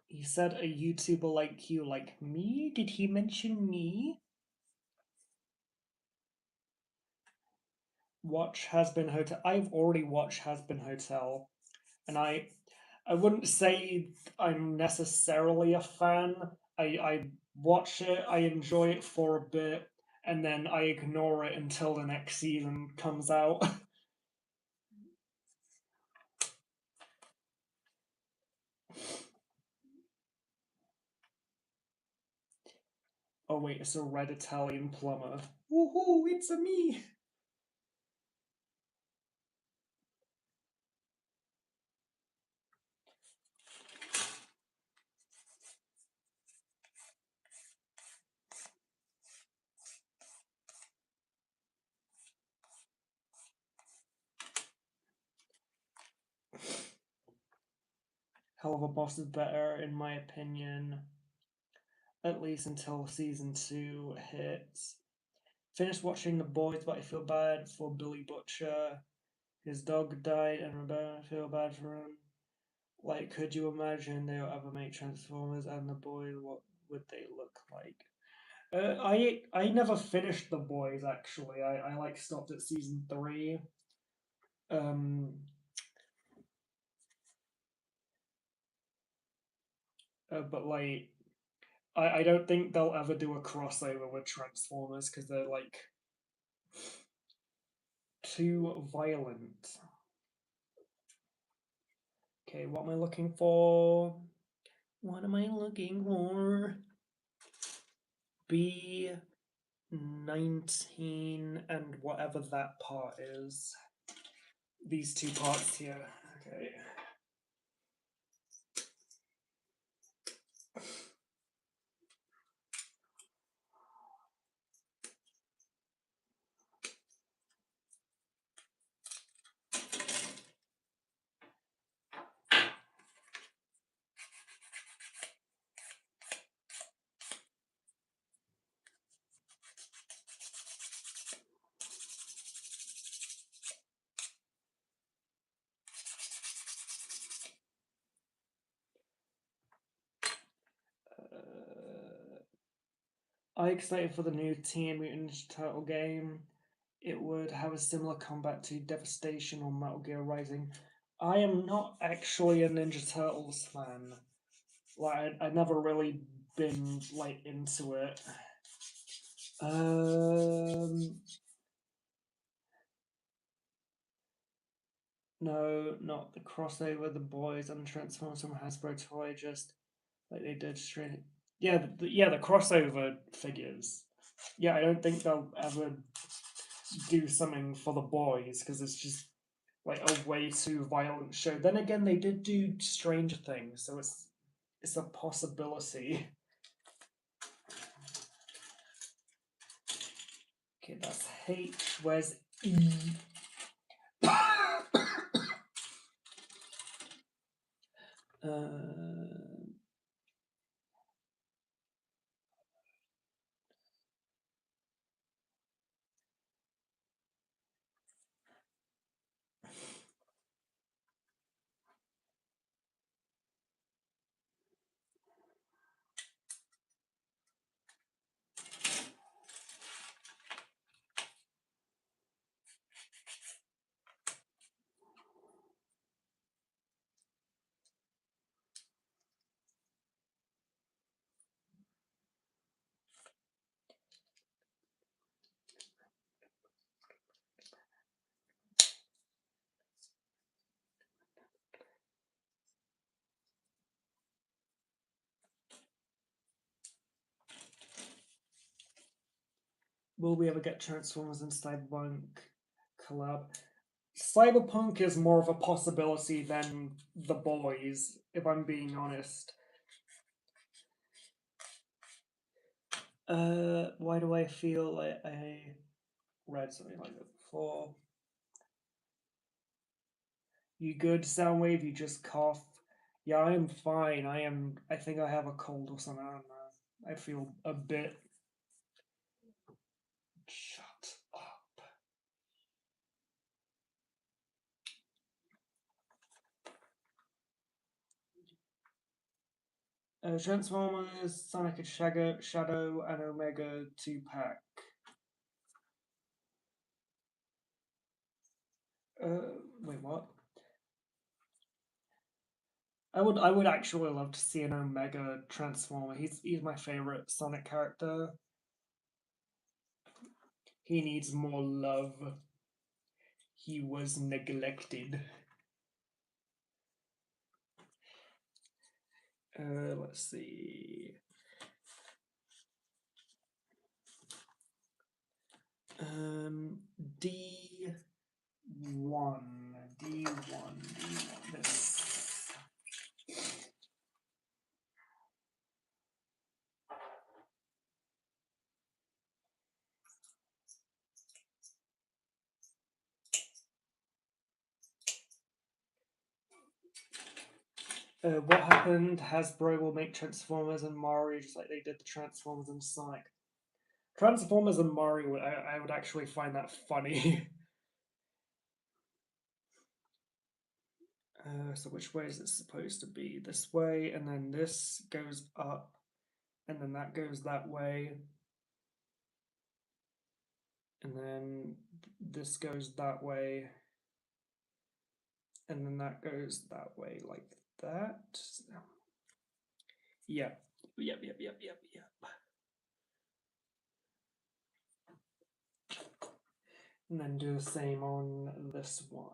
He said a YouTuber like you, like me? Did he mention me? Watch Has Been Hotel. I've already watched Has Been Hotel, and I wouldn't say I'm necessarily a fan. I watch it, I enjoy it for a bit, and then I ignore it until the next season comes out. Oh wait, it's a red Italian plumber. Woohoo, it's a me! Hell of a Boss is better, in my opinion. At least until season 2 hits. Finished watching The Boys, but I feel bad for Billy Butcher. His dog died, and I feel bad for him. Could you imagine they'll ever make Transformers and The Boys? What would they look like? I never finished The Boys, actually. I stopped at season 3. But I don't think they'll ever do a crossover with Transformers because they're too violent. Okay, what am I looking for? What am I looking for? B19 and whatever that part is. These two parts here. Okay. I'm excited for the new Teenage Mutant Ninja Turtle game. It would have a similar combat to Devastation or Metal Gear Rising. I am not actually a Ninja Turtles fan. Like, I never really been like into it. No, not the crossover. The boys and Transformers from Hasbro toy, just like they did straight. Yeah, the crossover figures. Yeah, I don't think they'll ever do something for the boys because it's just like a way too violent show. Then again, they did do Stranger Things, so it's a possibility. Okay, that's H. Where's E? Will we ever get Transformers and Cyberpunk collab? Cyberpunk is more of a possibility than the boys, if I'm being honest. Why do I feel like I read something like that before? You good, Soundwave? You just cough. Yeah, I am fine. I think I have a cold or something. I don't know. I feel a bit. Shut up. Transformers, Sonic and Shadow, and Omega 2-pack. Wait, what? I would actually love to see an Omega Transformer. He's my favorite Sonic character. He needs more love. He was neglected. Let's see. D1. This. What happened? Hasbro will make Transformers and Mario just like they did the Transformers and Sonic. Transformers and Mario, I would actually find that funny. So which way is it supposed to be? This way, and then this goes up, and then that goes that way, and then this goes that way, and then that goes that way, like that. Yep. And then do the same on this one.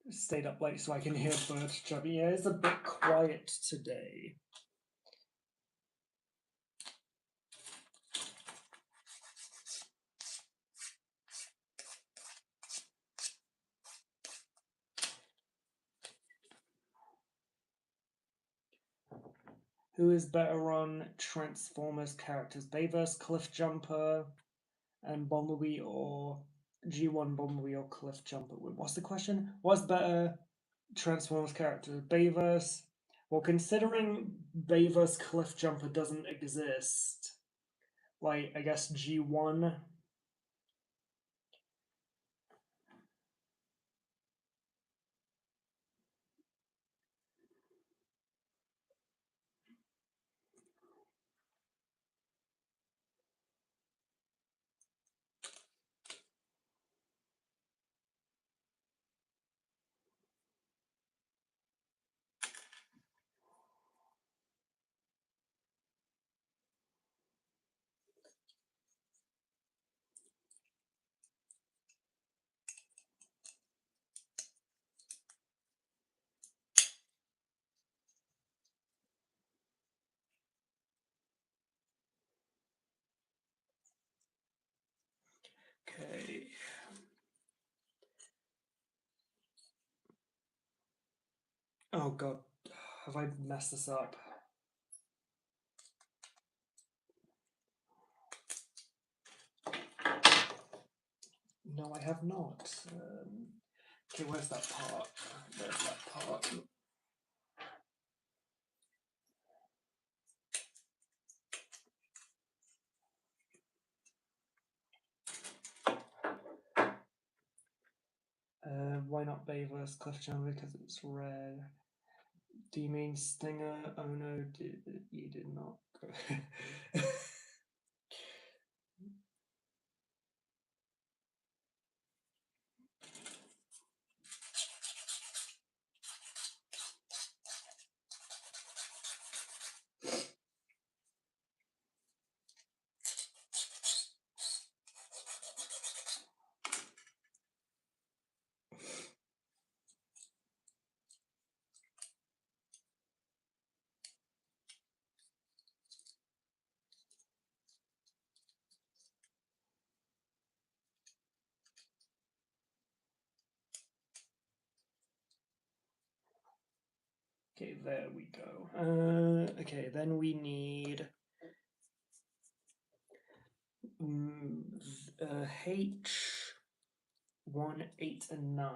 stayed up late so I can hear bird chirping. Yeah, it's a bit quiet today. Who is better on Transformers characters? Bayverse, Cliffjumper, and Bumblebee, or G1 Bumblebee or Cliffjumper? What's the question? What's better Transformers characters? Bayverse? Well, considering Bayverse Cliffjumper doesn't exist, like, I guess G1. Okay. Oh god, have I messed this up? No, I have not. Okay, where's that part? There's that part. Why not Bayverse Cliffjumper? Because it's red. Do you mean Stinger? Oh no, you did not. Okay, there we go. Okay, then we need H1, 8, and 9.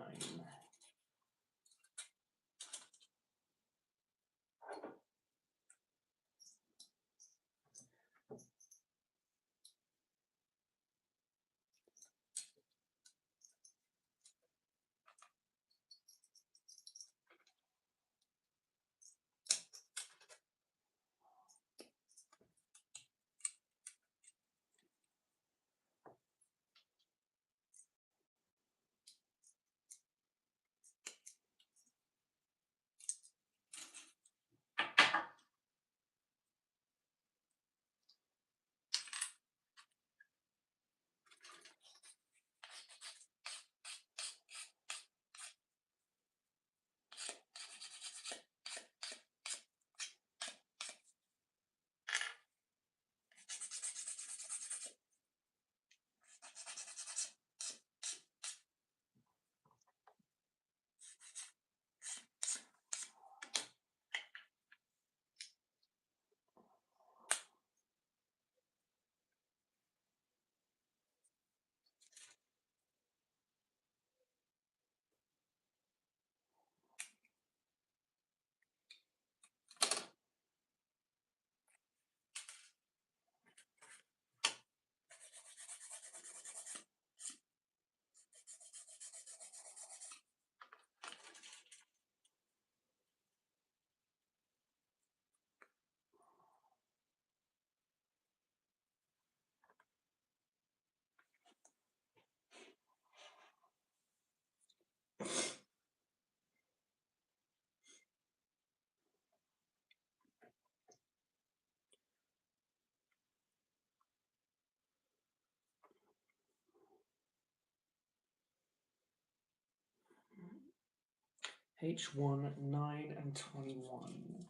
H1, 9, and 21.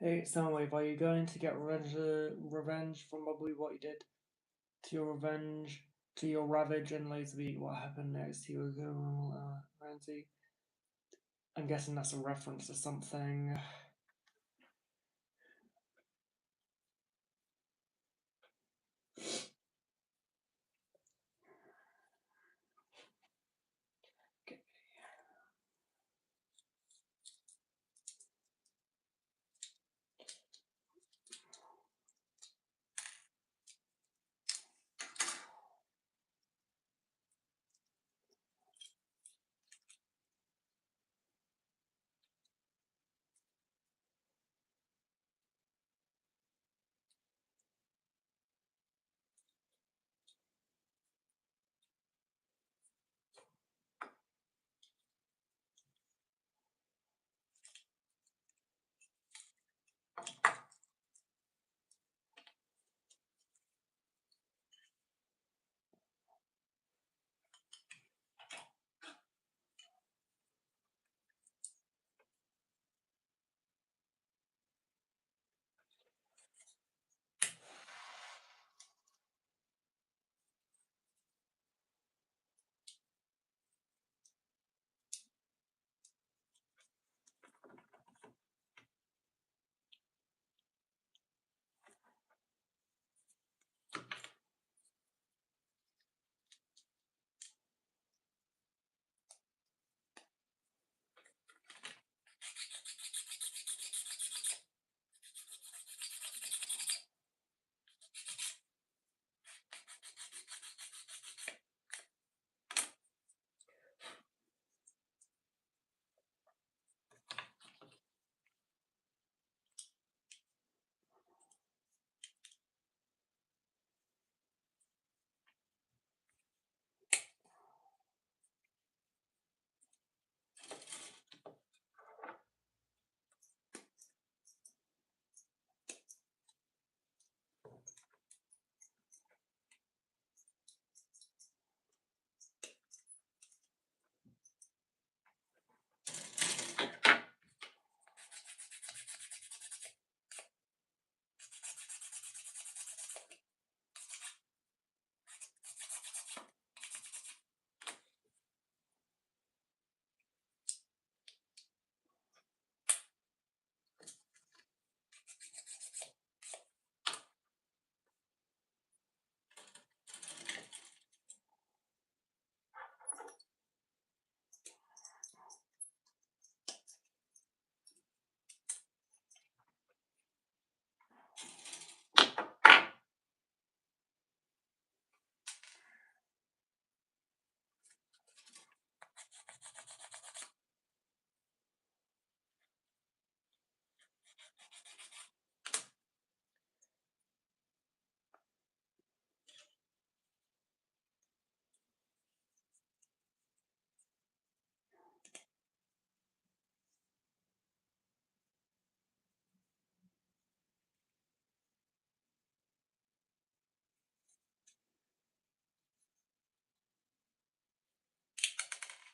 Hey, Soundwave, are you going to get revenge from probably what you did to your revenge, to your Ravage and Laserbeak? What happened next to your Ramsey? I'm guessing that's a reference to something.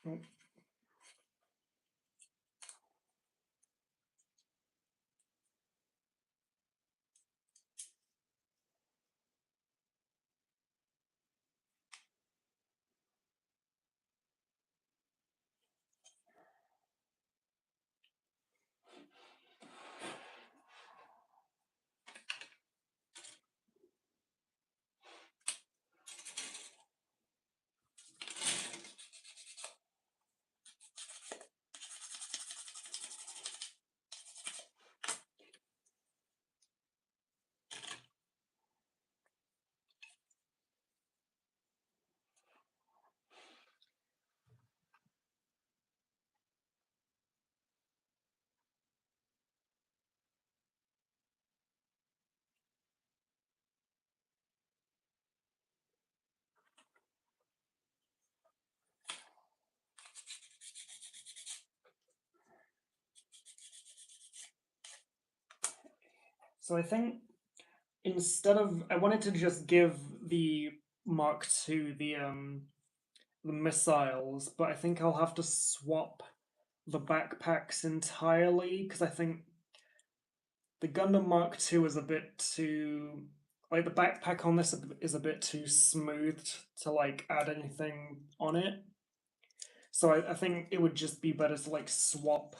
Oh. So I think instead of, I wanted to just give the Mark II the missiles, but I think I'll have to swap the backpacks entirely because I think the Gundam Mark II is a bit too, like, the backpack on this is a bit too smooth to like add anything on it. So I think it would just be better to like swap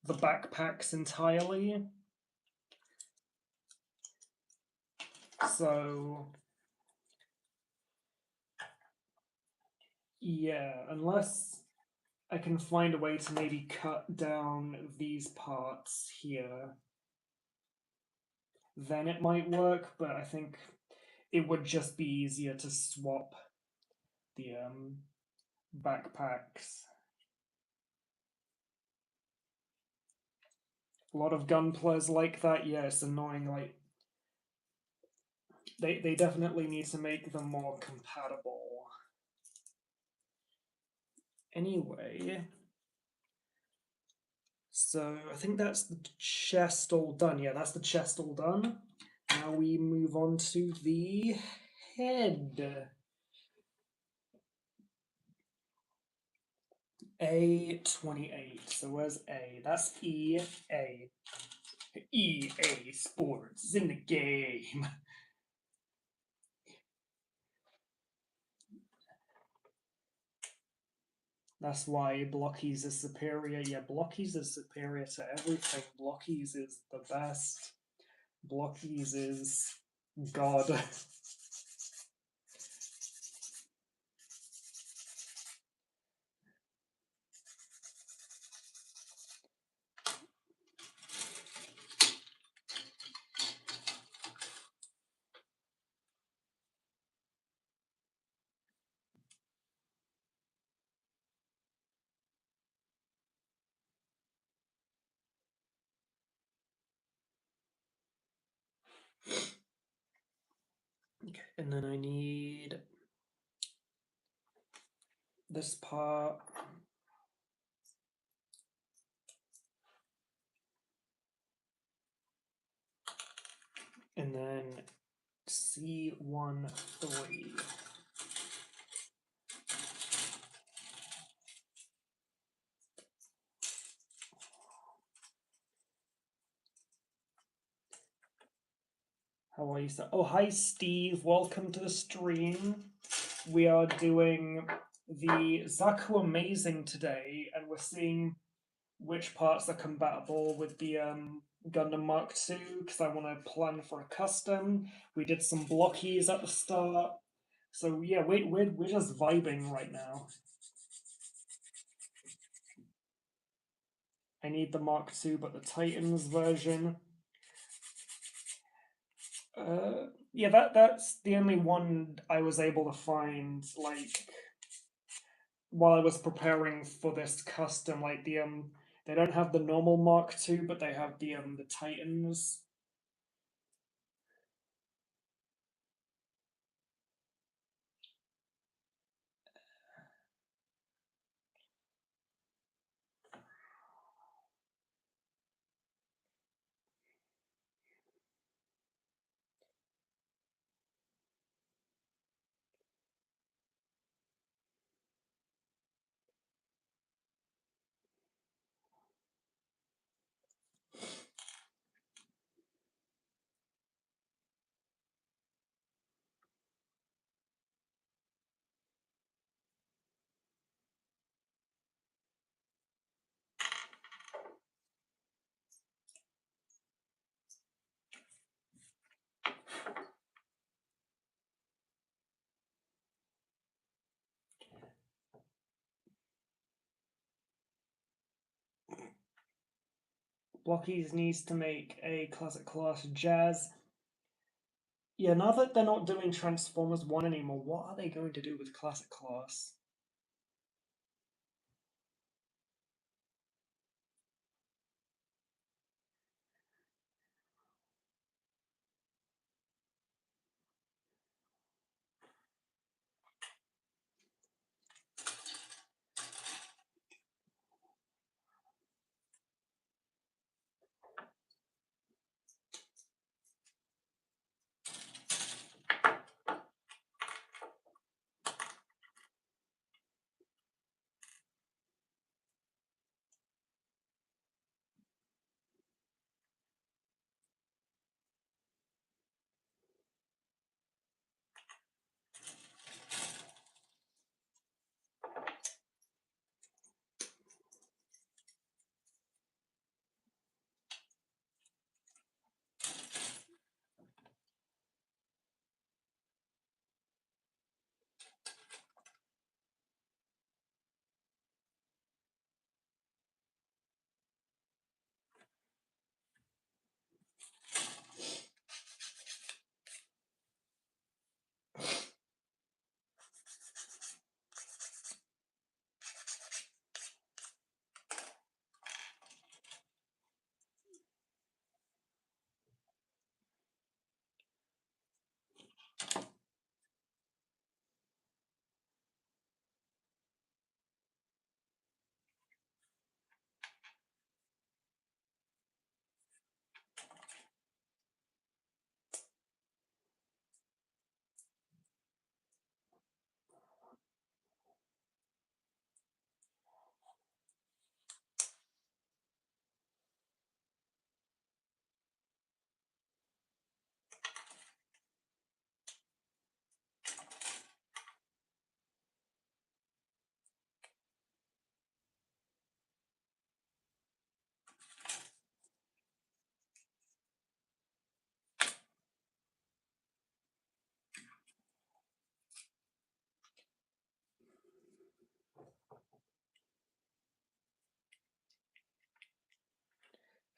the backpacks entirely. So yeah, unless I can find a way to maybe cut down these parts here, then it might work, but I think it would just be easier to swap the backpacks. A lot of gunplas like that, yeah, it's annoying. Like, they definitely need to make them more compatible. Anyway, so I think that's the chest all done. Yeah, that's the chest all done. Now we move on to the head. A28. So where's A? That's EA. EA Sports is in the game. That's why Blokees is superior. Yeah, Blokees is superior to everything. Blokees is the best. Blokees is God. Okay, and then I need this part. And then C13. How are you, sir? Oh, hi, Steve. Welcome to the stream. We are doing the Zaku Amazing today, and we're seeing which parts are compatible with the Gundam Mark II, because I want to plan for a custom. We did some Blokees at the start. So yeah, we're just vibing right now. I need the Mark II, but the Titans version. Yeah, that's the only one I was able to find, like, while I was preparing for this custom. Like, they don't have the normal Mark II, but they have the Titans. Blokees needs to make a classic class Jazz. Yeah, now that they're not doing Transformers 1 anymore, what are they going to do with classic class?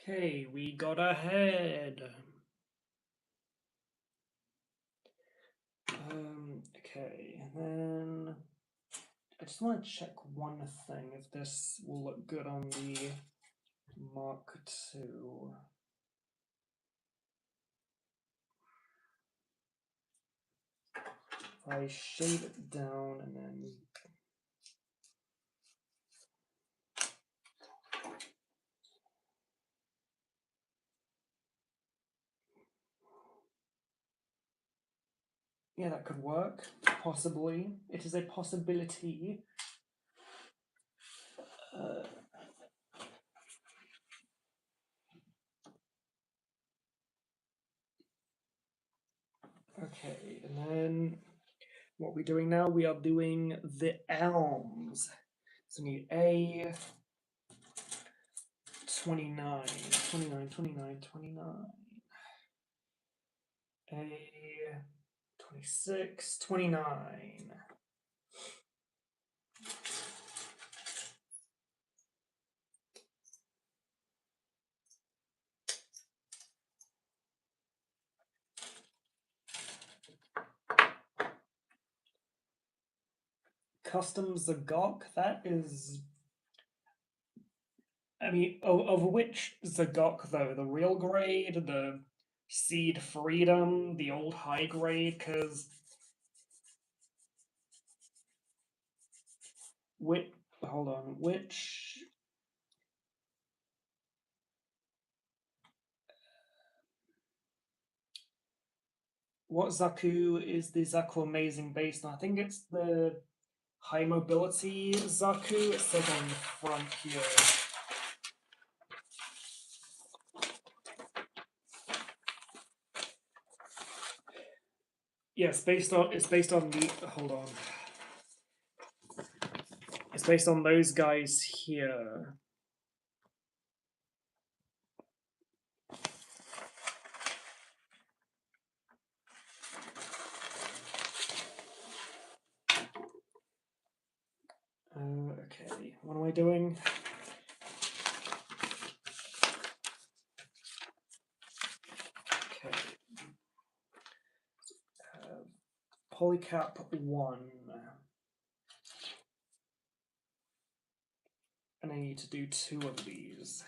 Okay, we got ahead. Okay, and then I just want to check one thing, if this will look good on the Mark II. If I shade it down and then... Yeah, that could work, possibly. It is a possibility. Okay, and then what we're doing now, we are doing the elms. So we need A 29, 29, 29, 29. A 26, 29. Custom Zagok, that is... I mean, of which Zagok though? The real grade, the Seed Freedom, the old high grade? Because... Hold on, which... What Zaku is the Zaku Amazing based on? I think it's the High Mobility Zaku. It says on the front here. Yes, it's based on the... Hold on. It's based on those guys here. Okay, what am I doing? Polycap 1. And I need to do 2 of these.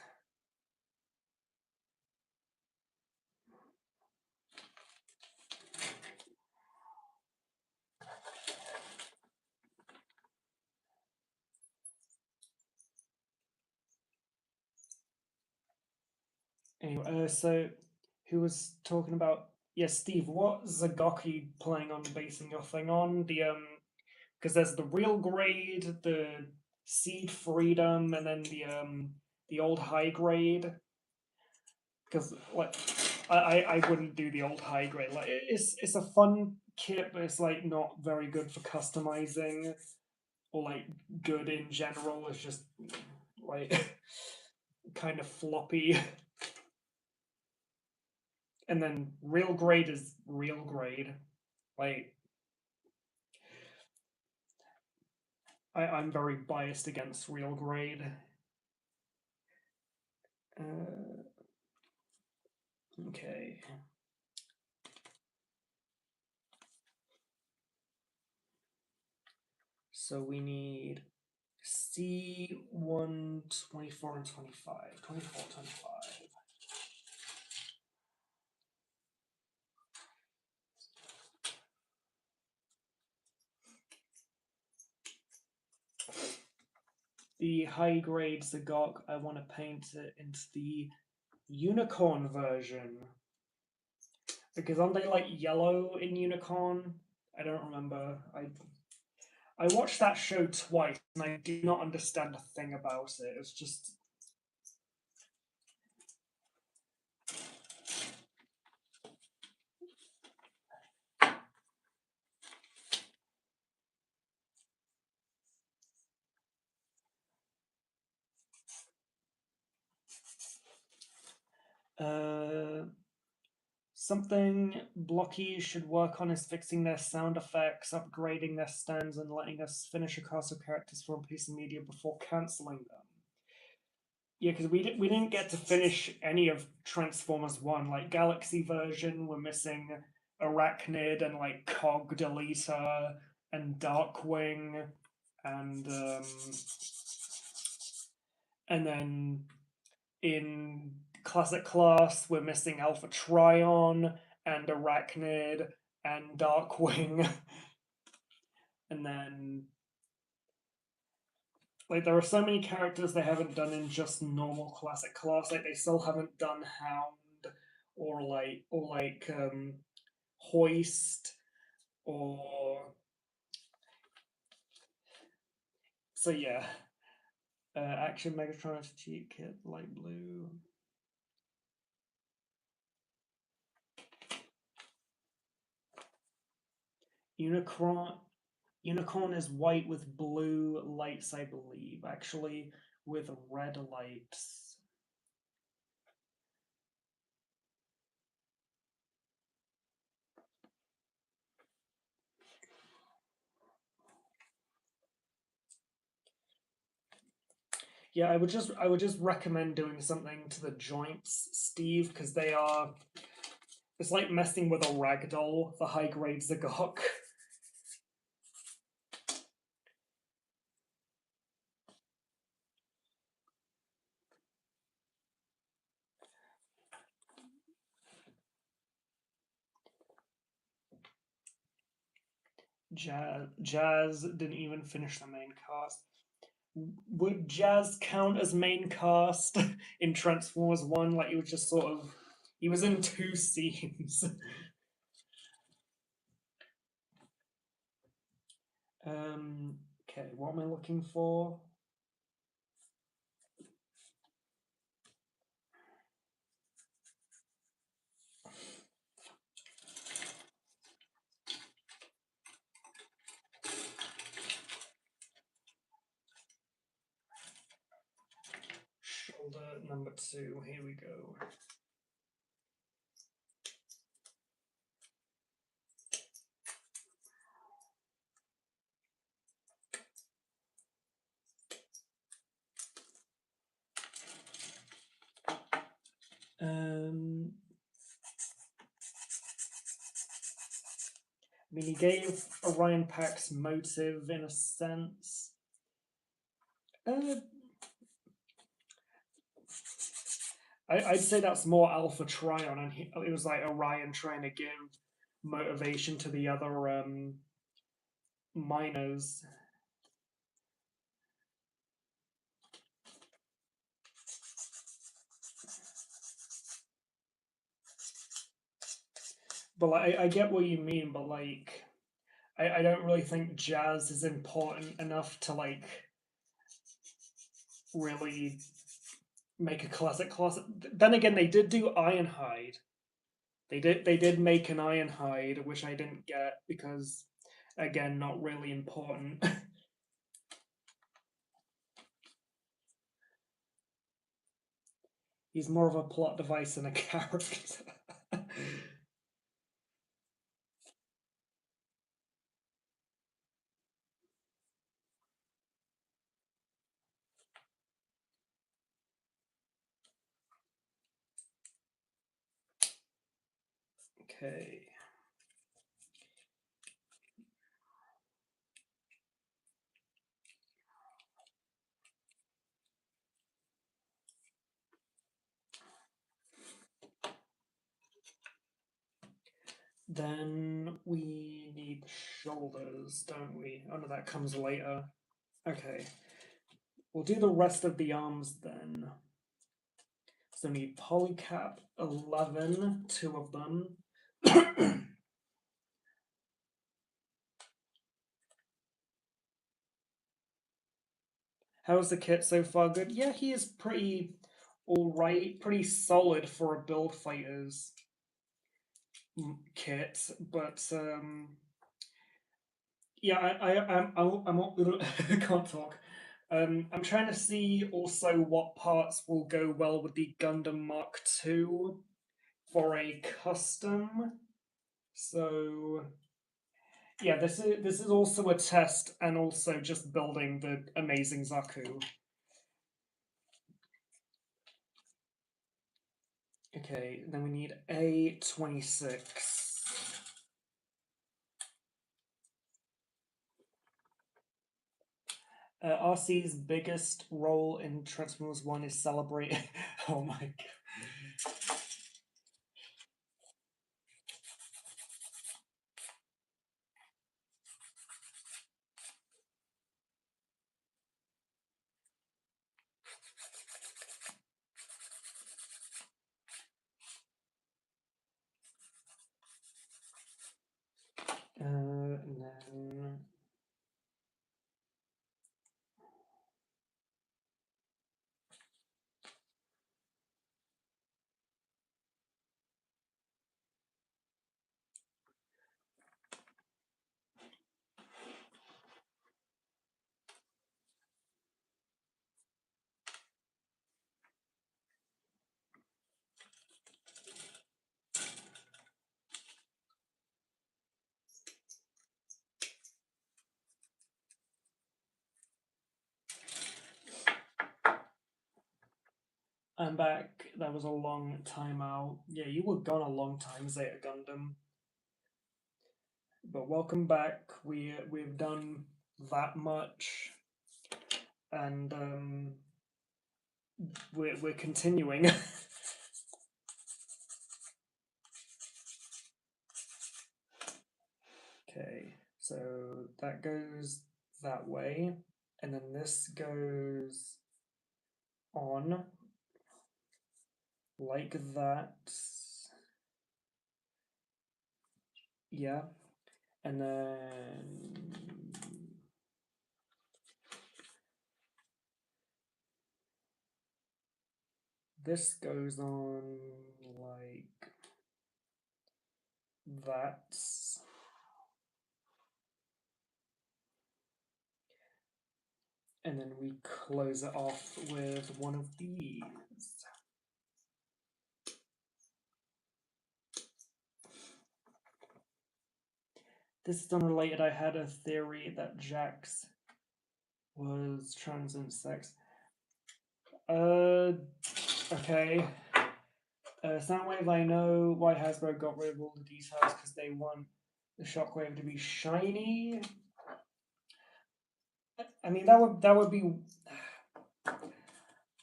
Anyway, so who was talking about? Yes, Steve. What Zagok are you planning on basing your thing on? Because there's the real grade, the Seed Freedom, and then the old high grade. Because like, I wouldn't do the old high grade. Like, it's a fun kit, but it's like not very good for customizing, or like good in general. It's just like kind of floppy. And then real grade is real grade. Like, I'm very biased against real grade. Okay. So we need C1, 24, and 25. 24, 25. The high grade Zagok, I want to paint it into the unicorn version. Because aren't they like yellow in unicorn? I don't remember. I watched that show twice and I do not understand a thing about it. It's just. Something Blokees should work on is fixing their sound effects, upgrading their stands, and letting us finish a cast of characters for a piece of media before cancelling them. Yeah, because we didn't get to finish any of Transformers 1. Like, Galaxy version, we're missing Arachnid and, like, Cog Deleter and Darkwing, and then in Classic Class, we're missing Alpha Trion and Arachnid and Darkwing. And then, like, there are so many characters they haven't done in just normal Classic Class. Like, they still haven't done Hound or Hoist or. So yeah, Action Megatron cheat kit, light blue. Unicorn is white with blue lights, I believe. Actually, with red lights. Yeah, I would just recommend doing something to the joints, Steve, because they are. It's like messing with a ragdoll, the high grade Zagok. Jazz didn't even finish the main cast. Would Jazz count as main cast in Transformers 1? Like, he was just sort of. He was in 2 scenes. Okay, what am I looking for? Shoulder number 2, here we go. mean, he gave Orion Pax motive in a sense. I'd say that's more Alpha Trion, and it was like Orion trying to give motivation to the other miners. But like, I get what you mean, but like, I don't really think jazz is important enough to like really make a classic. Then again, they did do Ironhide. They did make an Ironhide, which I didn't get because, again, not really important. He's more of a plot device than a character. Okay. Then we need shoulders, don't we? Oh no, that comes later. Okay. We'll do the rest of the arms then. So we need polycap 11, 2 of them. How's the kit so far? Good? Yeah, he is pretty alright, pretty solid for a Build Fighters kit, but yeah, I can't talk. I'm trying to see also what parts will go well with the Gundam Mark II for a custom. So yeah, this is also a test and also just building the Amazing Zaku. Okay, then we need A26. RC's biggest role in Transformers 1 is celebrate. Oh my god. And then I'm back. That was a long time out. Yeah, you were gone a long time, Zeta Gundam. But welcome back. We've done that much, and we're continuing. Okay, so that goes that way, and then this goes on like that. Yeah, and then this goes on like that. And then we close it off with one of these. This is unrelated. I had a theory that Jax was transient sex. Okay. Soundwave, I know why Hasbro got rid of all the details because they want the Shockwave to be shiny. I mean, that would be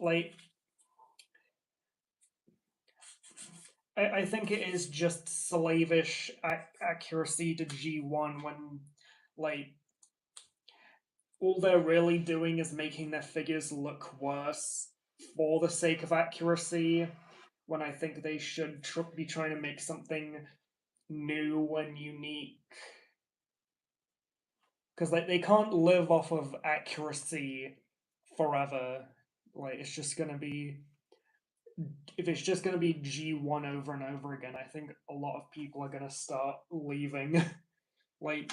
like. I think it is just slavish accuracy to G1 when, like, all they're really doing is making their figures look worse for the sake of accuracy, when I think they should be trying to make something new and unique. Because, like, they can't live off of accuracy forever. Like, it's just gonna be. If it's just going to be G1 over and over again, I think a lot of people are going to start leaving. Like,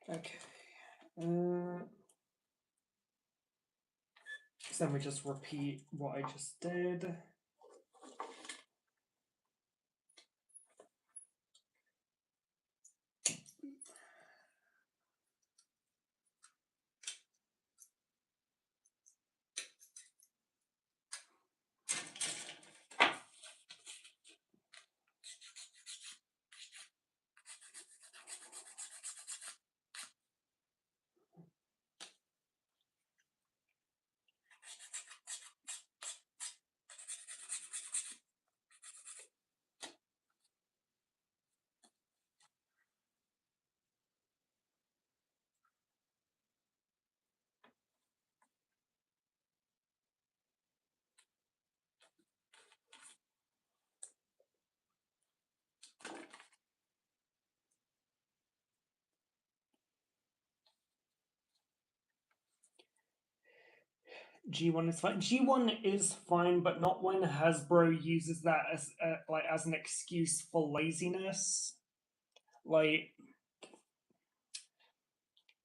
okay. So then we just repeat what I just did. G1 is fine. G1 is fine, but not when Hasbro uses that as like as an excuse for laziness. Like,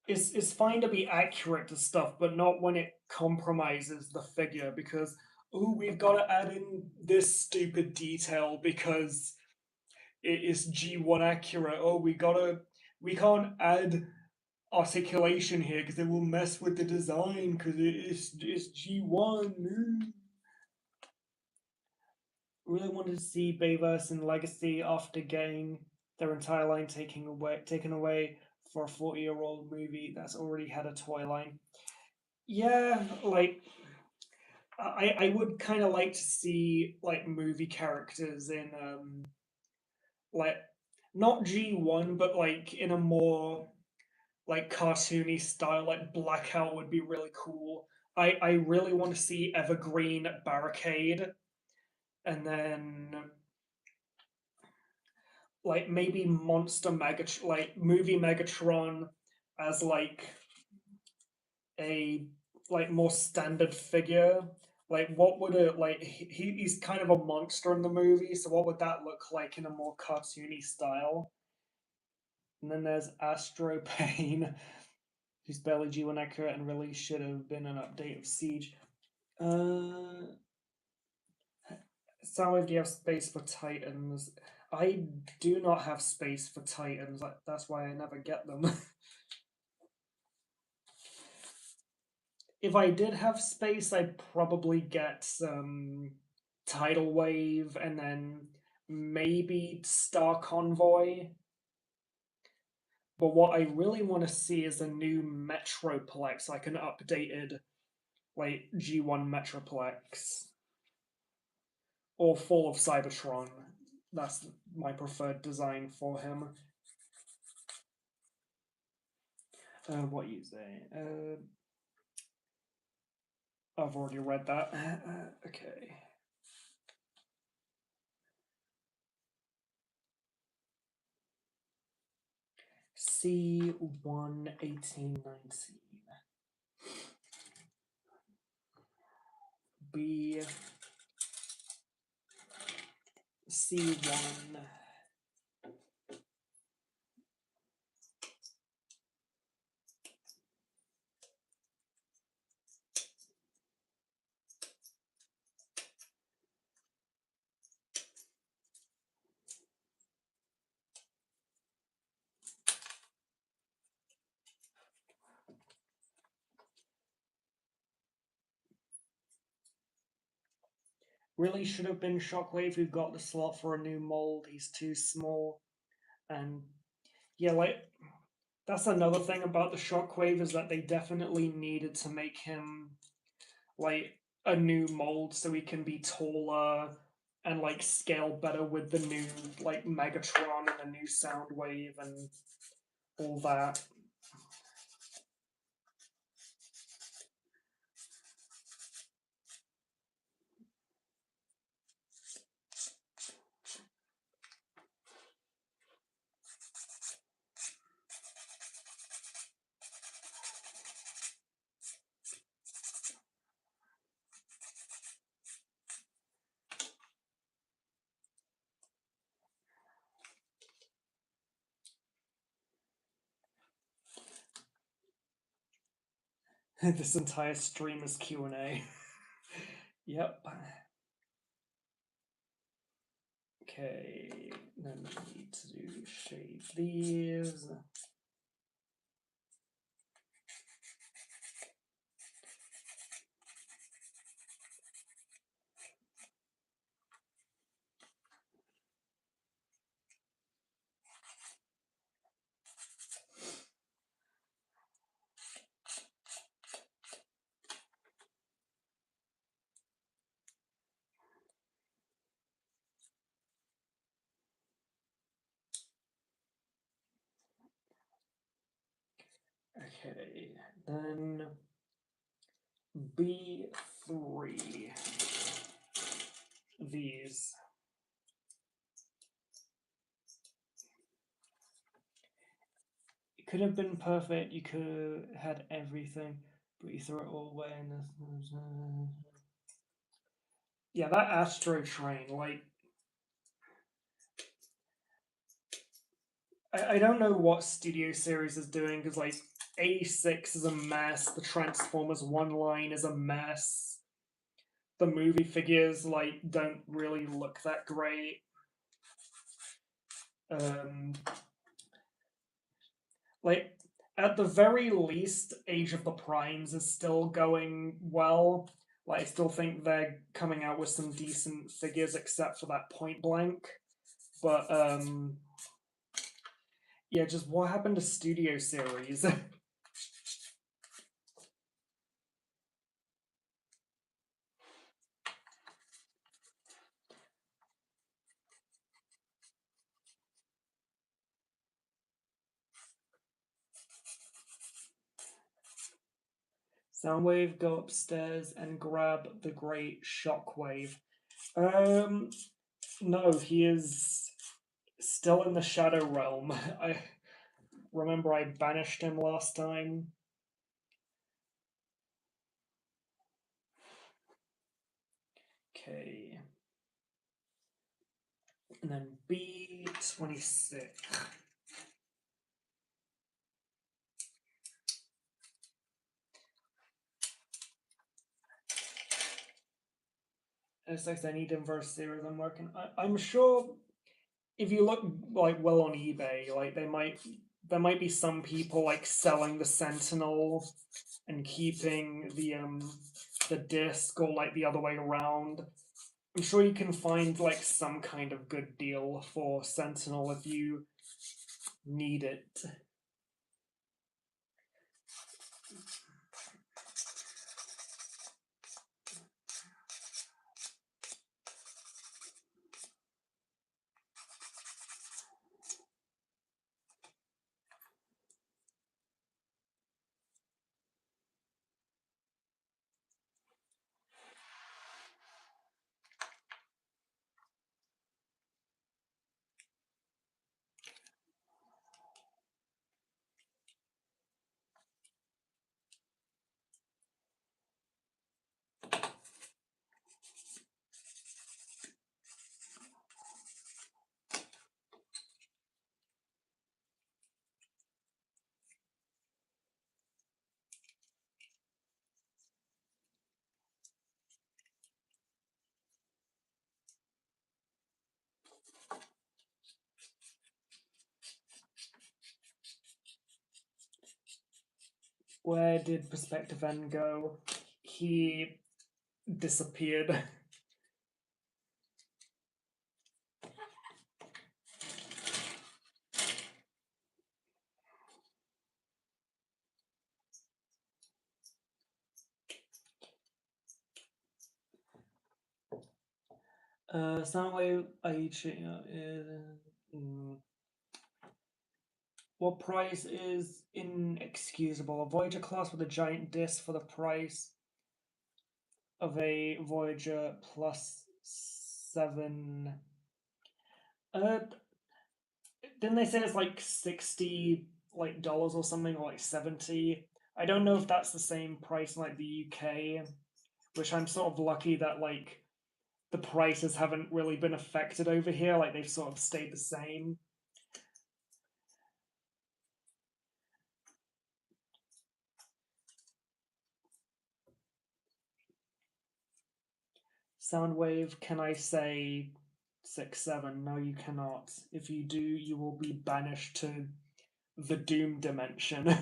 it's fine to be accurate to stuff, but not when it compromises the figure. Because, oh, we've got to add in this stupid detail because it is G1 accurate. Oh, we can't add articulation here because it will mess with the design because it's G1. Really wanted to see Bayverse and Legacy after getting their entire line taken away for a 40-year-old movie that's already had a toy line. Yeah, like, I would kind of like to see, like, movie characters in like, not G1, but like in a more like cartoony style. Like Blackout would be really cool. I really want to see Evergreen Barricade, and then like maybe like movie Megatron as like a like more standard figure. Like, what would it like? He's kind of a monster in the movie, so what would that look like in a more cartoony style? And then there's Astro Pain, who's barely G1 accurate and really should have been an update of Siege. Soundwave, do you have space for Titans? I do not have space for Titans. That's why I never get them. If I did have space, I'd probably get some Tidal Wave and then maybe Star Convoy. But what I really want to see is a new Metroplex, like an updated like G1 Metroplex. Or Fall of Cybertron. That's my preferred design for him. What you say? I've already read that. Okay. C1 1819. B C1. really should have been Shockwave who got the slot for a new mold. He's too small. And yeah, like that's another thing about the Shockwave is that they definitely needed to make him like a new mold so he can be taller and like scale better with the new like Megatron and the new Soundwave and all that. This entire stream is Q&A. Yep. Okay, then we need to do shade these. Okay, then B3. These. It could have been perfect, you could have had everything, but you threw it all away and this. Yeah, that Astro Train, like I don't know what Studio Series is doing because like 86 is a mess, the Transformers one line is a mess. The movie figures like don't really look that great. Like at the very least, Age of the Primes is still going well. Like I still think they're coming out with some decent figures, except for that Point Blank. But yeah, just what happened to Studio Series? Soundwave, go upstairs and grab the great Shockwave. No, he is still in the Shadow Realm. I remember I banished him last time. Okay. And then B26. It's like I need inverse series I'm working. I'm sure if you look like well on eBay, like there might be some people like selling the Sentinel and keeping the disc or like the other way around. I'm sure you can find like some kind of good deal for Sentinel if you need it. Where did Perspective N go? He disappeared. Soundwave HG. What price is inexcusable? A Voyager class with a giant disc for the price of a Voyager plus 7. Didn't they say it's like $60 or something, or like 70? I don't know if that's the same price in like the UK, which I'm sort of lucky that like the prices haven't really been affected over here. Like they've sort of stayed the same. Soundwave, can I say 6-7? No, you cannot. If you do, you will be banished to the Doom dimension.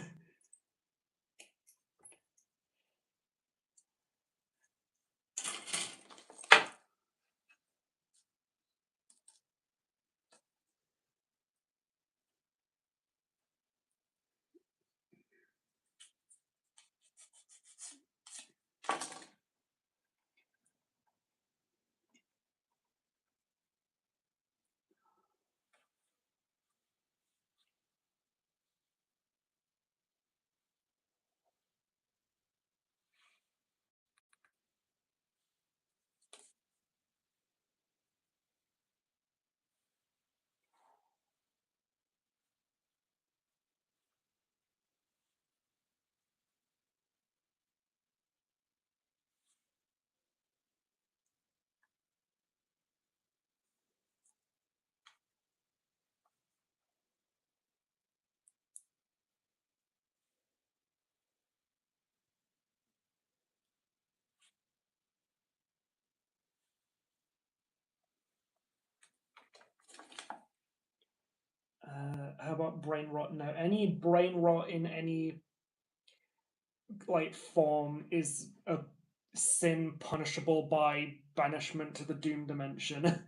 How about brain rot? No, any brain rot in any like form is a sin punishable by banishment to the Doom dimension.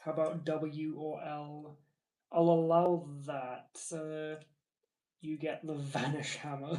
How about W or L? I'll allow that. You get the Vanish Hammer.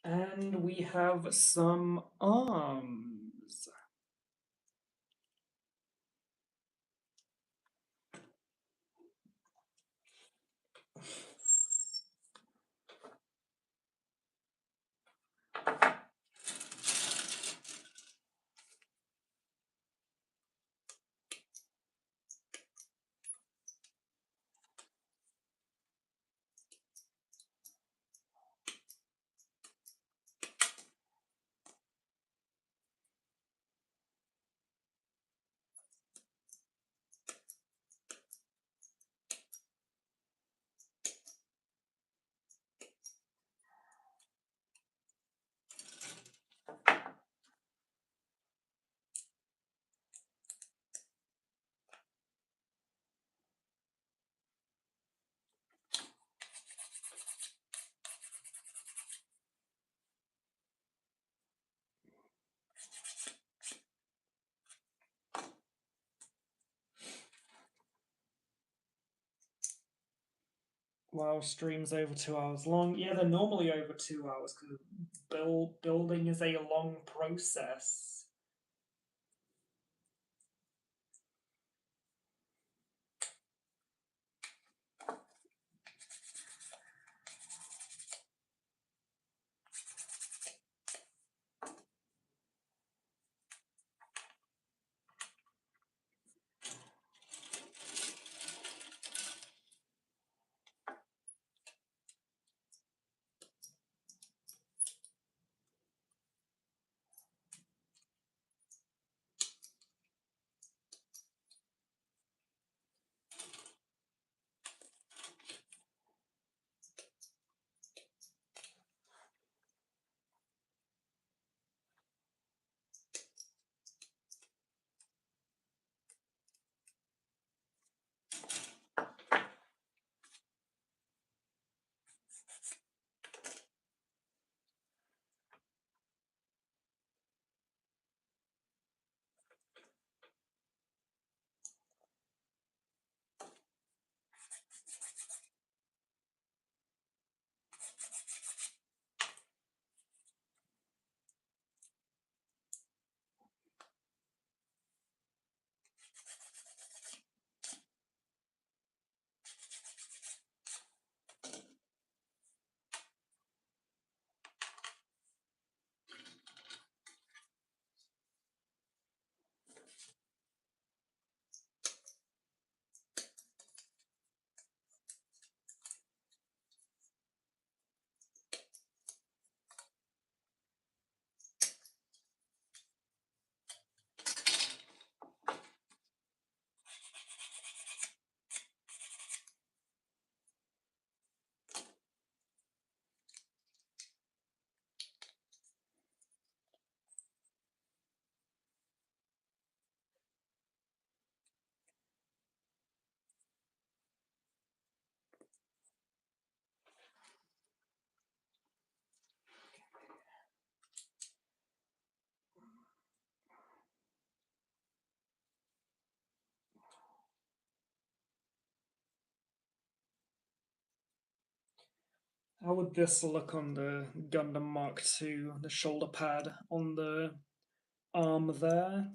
And we have some arms. Wow, streams over 2 hours long. Yeah, they're normally over 2 hours because building is a long process. How would this look on the Gundam Mark II, the shoulder pad on the arm there?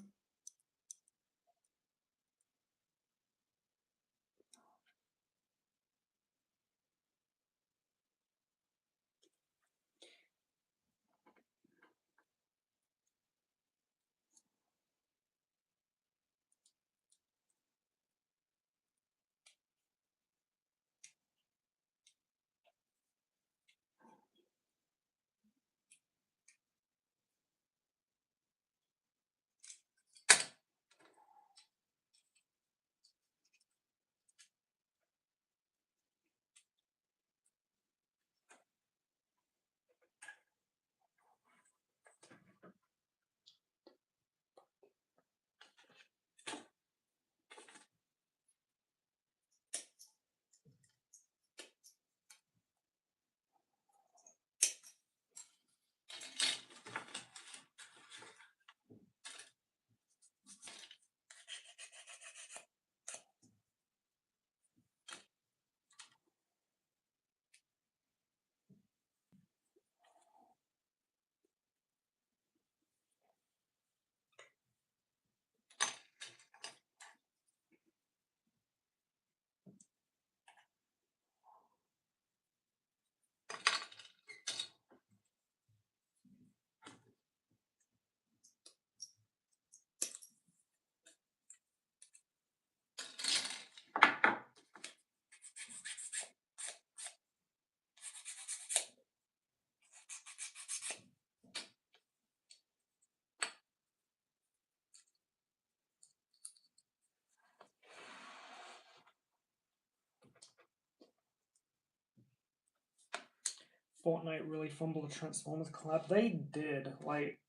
Fortnite really fumble the Transformers collab? They did. Like,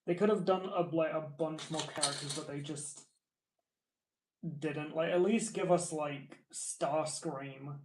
they could have done a bunch more characters, but they just didn't. Like, at least give us like Starscream.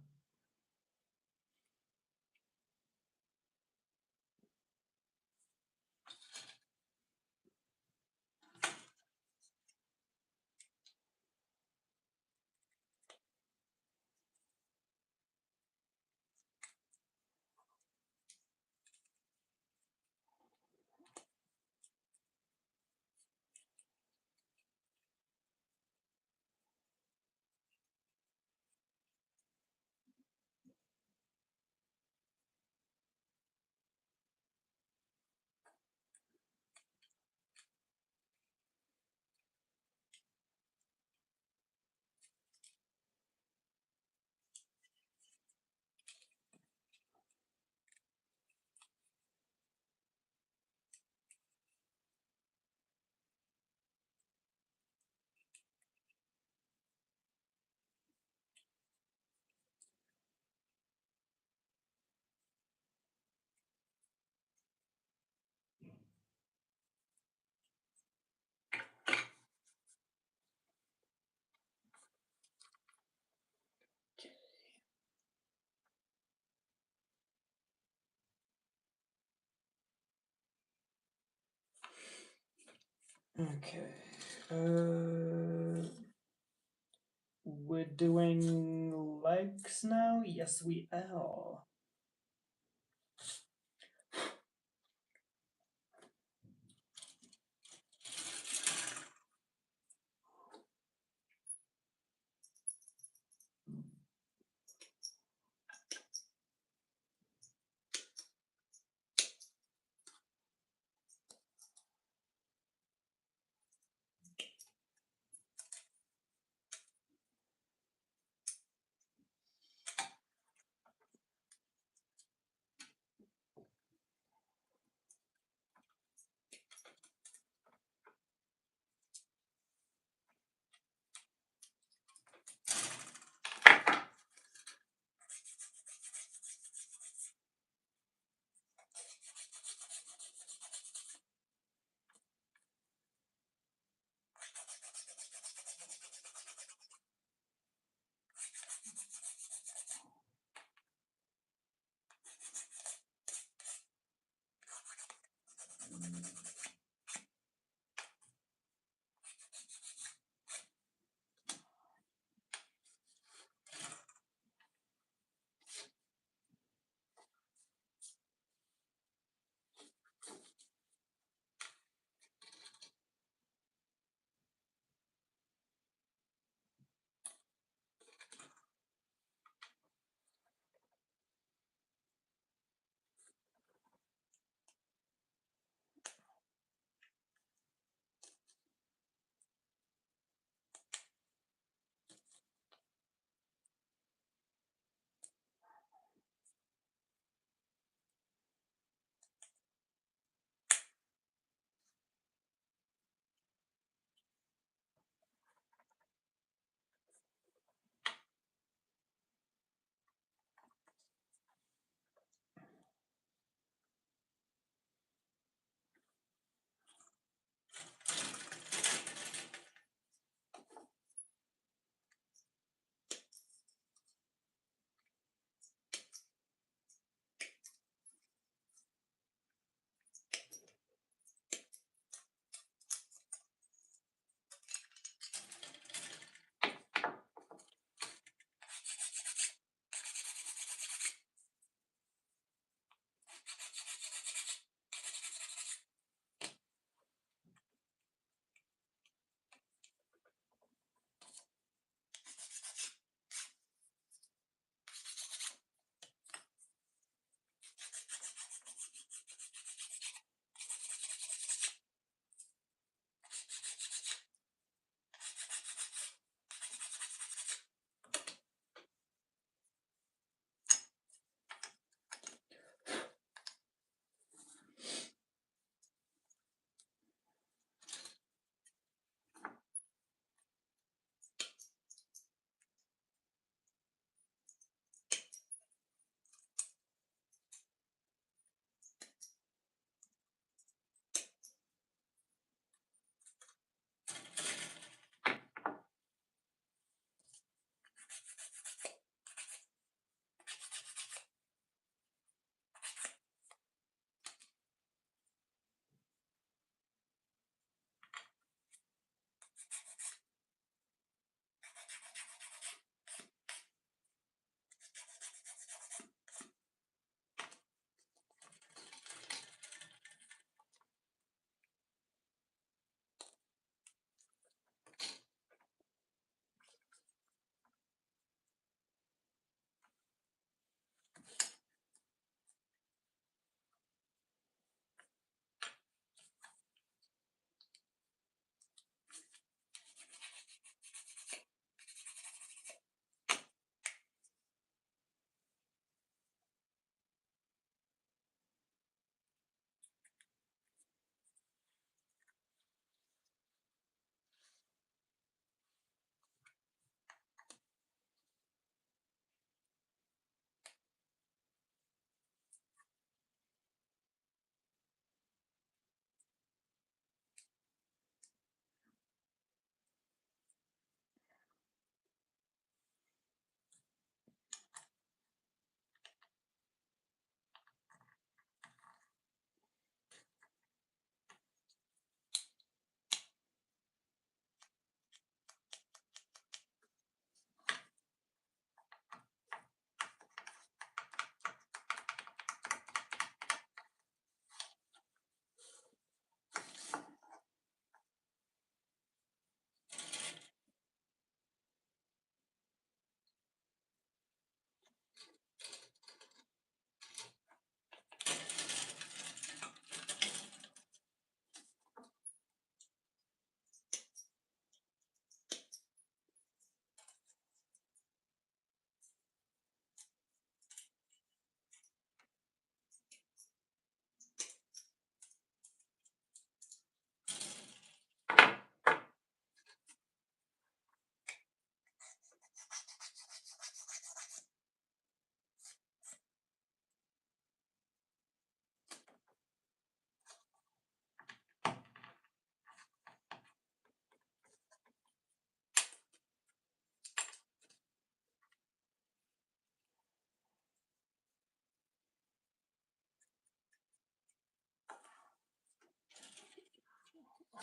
Okay. We're doing legs now? Yes, we are.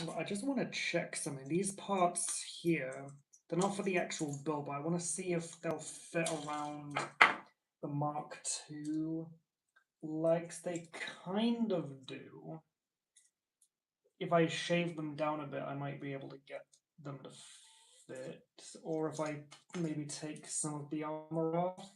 I just want to check something. These parts here, they're not for the actual build, but I want to see if they'll fit around the Mark II legs. They kind of do. If I shave them down a bit, I might be able to get them to fit. Or if I maybe take some of the armor off.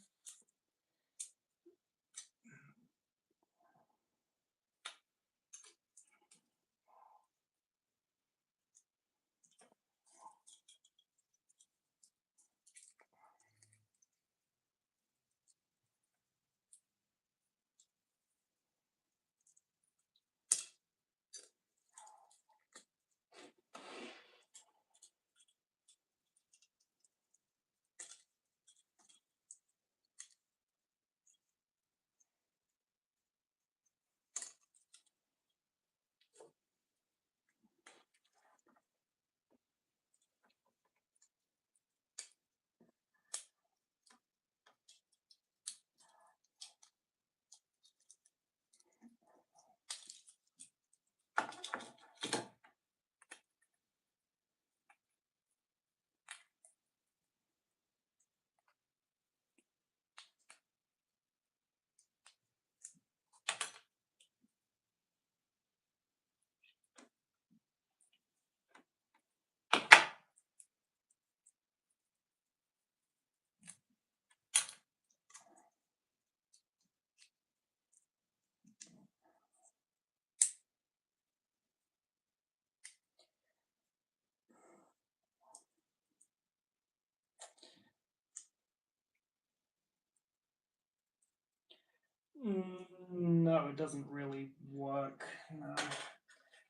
No, it doesn't really work. No.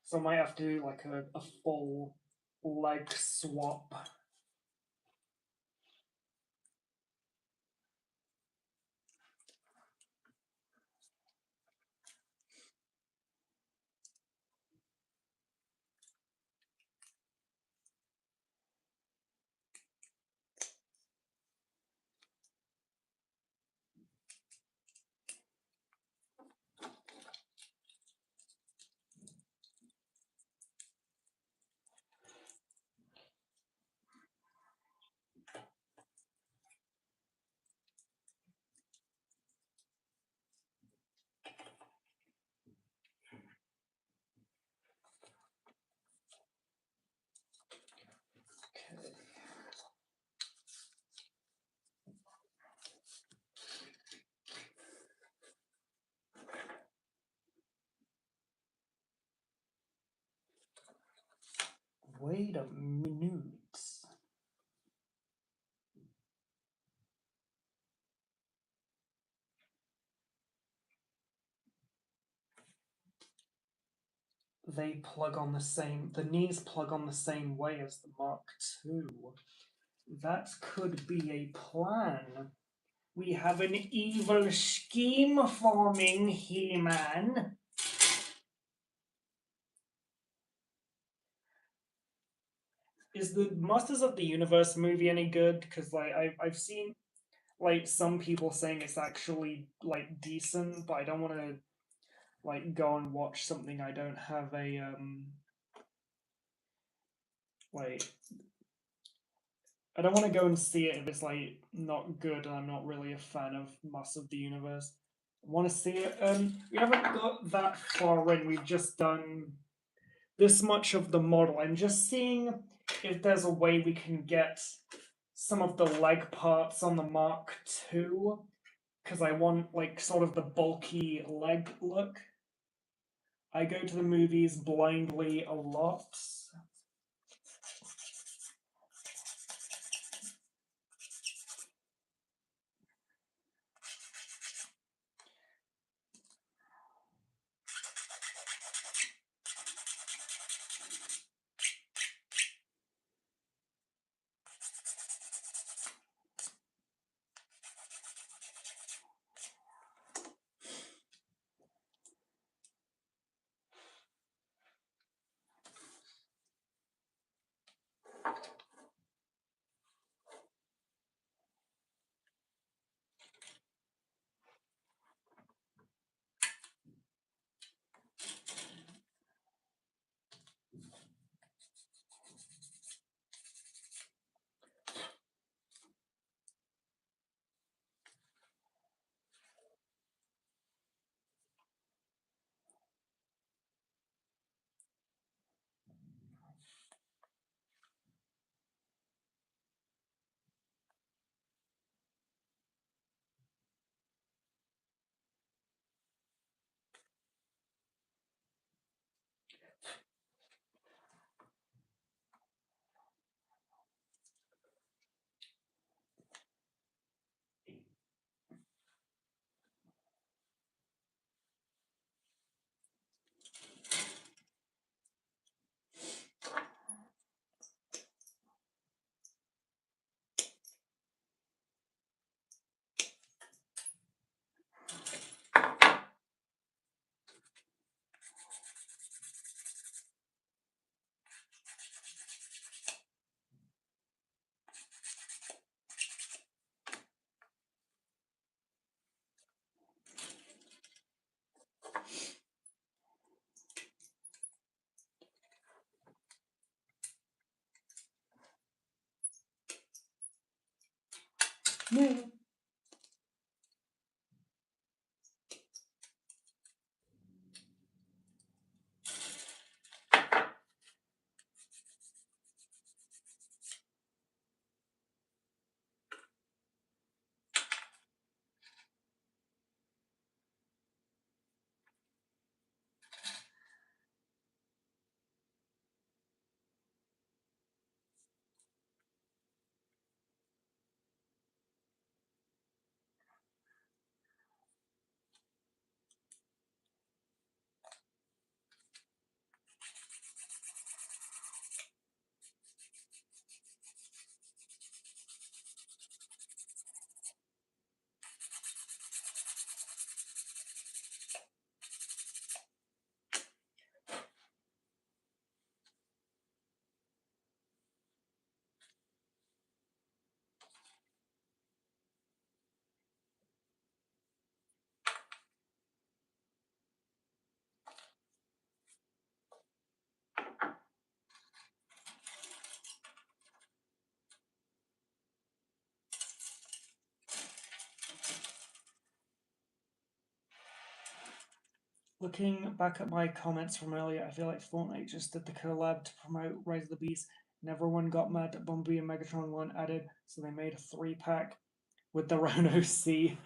So I might have to do like a full leg swap. Okay. Wait a minute. They plug on the same. The knees plug on the same way as the Mark II. That could be a plan. We have an evil scheme forming, He-Man. Is the Masters of the Universe movie any good? Because like I've seen like some people saying it's actually like decent, but I don't want to like go and watch something I don't have a like I don't want to go and see it if it's like not good and I'm not really a fan of Masters of the Universe. I want to see it. We haven't got that far in. We've just done this much of the model. I'm just seeing if there's a way we can get some of the leg parts on the Mark II, because I want like sort of the bulky leg look. I go to the movies blindly a lot. Looking back at my comments from earlier, I feel like Fortnite just did the collab to promote Rise of the Beast, and everyone got mad that Bumblebee and Megatron weren't added, so they made a 3-pack with their own OC.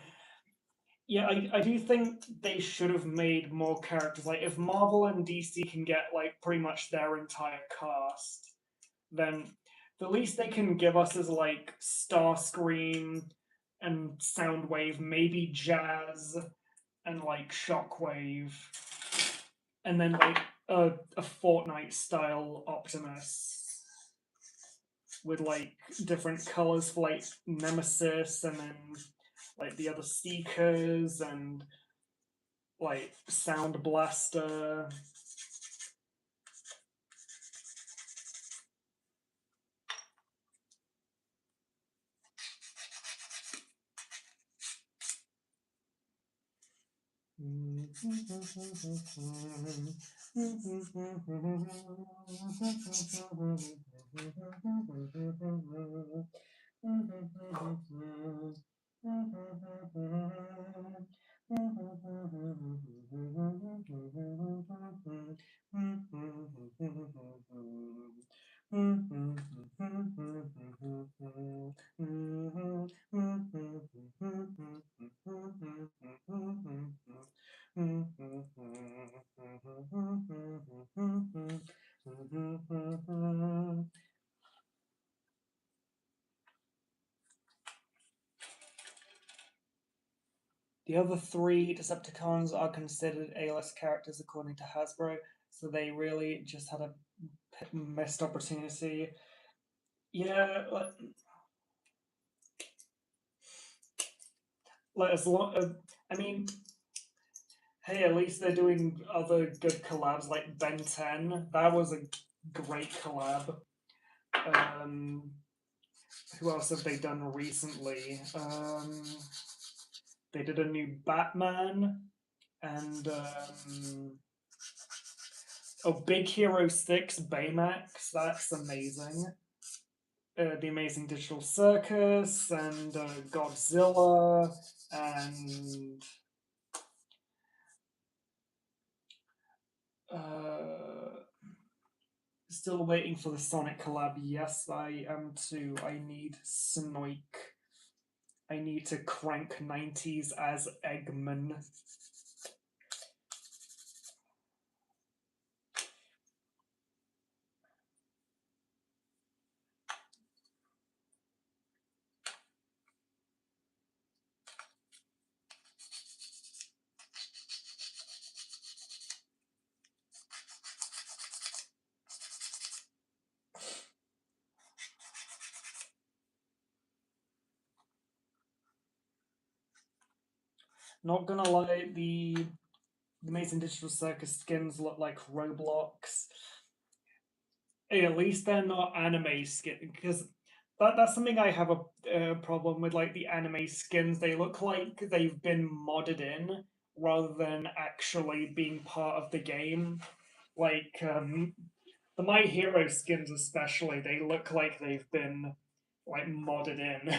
Yeah, I do think they should have made more characters. Like, if Marvel and DC can get, like, pretty much their entire cast, then the least they can give us is, like, Starscream and Soundwave, maybe Jazz, and, like, Shockwave. And then, like, a Fortnite-style Optimus with, like, different colors for, like, Nemesis, and then, like, the other Seekers, and like Sound Blaster. The other 3 Decepticons are considered A-list characters according to Hasbro, so they really just had a missed opportunity. Yeah, like as long, I mean, hey, at least they're doing other good collabs like Ben 10. That was a great collab. Who else have they done recently? They did a new Batman and Big Hero 6 Baymax. That's amazing. The Amazing Digital Circus and Godzilla and still waiting for the Sonic collab. Yes, I am too. I need Snoik. I need to crank 90s as Eggman. Not gonna lie, the Amazing Digital Circus skins look like Roblox. Hey, at least they're not anime skins, because that's something I have a problem with. Like the anime skins, they look like they've been modded in rather than actually being part of the game. Like the My Hero skins, especially, they look like they've been like modded in.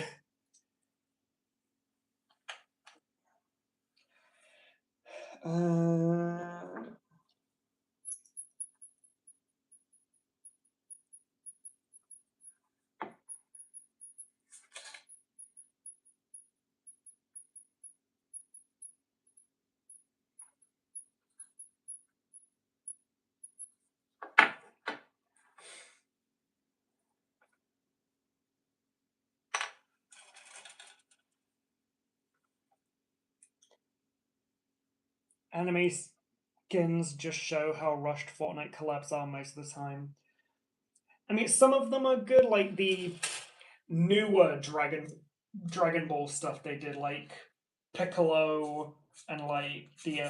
Anime skins just show how rushed Fortnite collabs are most of the time. I mean, some of them are good, like the newer Dragon Ball stuff they did, like Piccolo and like the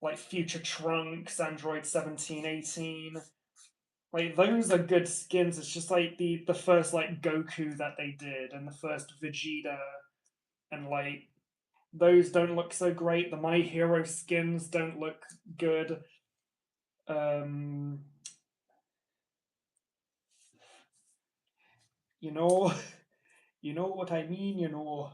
like Future Trunks, Android 1718. Like those are good skins. It's just like the first like Goku that they did and the first Vegeta, and like those don't look so great. The My Hero skins don't look good. Um you know, you know what I mean, you know.